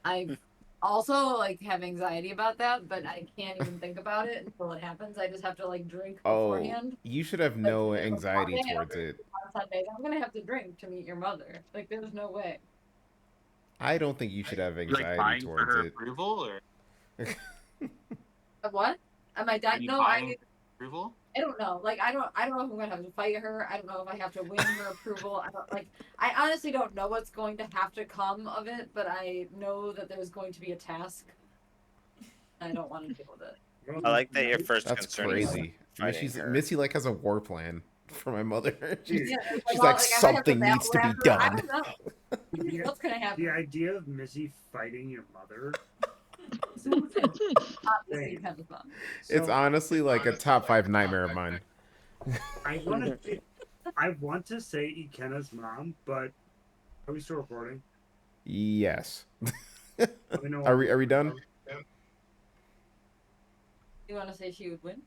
I also like have anxiety about that, but I can't even think about it until it happens. I just have to like drink Oh, beforehand. you should have Like, no if it's a anxiety Monday, towards I'm it. on Sundays, I'm gonna have to drink to meet your mother. Like, there's no way. I don't think you should have You like anxiety vying for towards her it. approval, or What? Am I are dying? you No, vying for approval? I don't know. Like, I don't know if I'm gonna have to fight her. I don't know if I have to win her approval. I don't like. I honestly don't know what's going to have to come of it, but I know that there's going to be a task. I don't want to deal with it. I like that your first That's concern is crazy. fighting her. Missy like has a war plan for my mother. she's Yeah, she's well, like like, I might have to something needs to be battle after. I done. don't know. What's gonna happen? The idea of Missy fighting your mother. Obviously, kind of fun. It's So, honestly like a top 5 nightmare of mine. I want to say Ikenna's mom, but are we still recording? Yes. Let me know Are we done? You want to say she would win?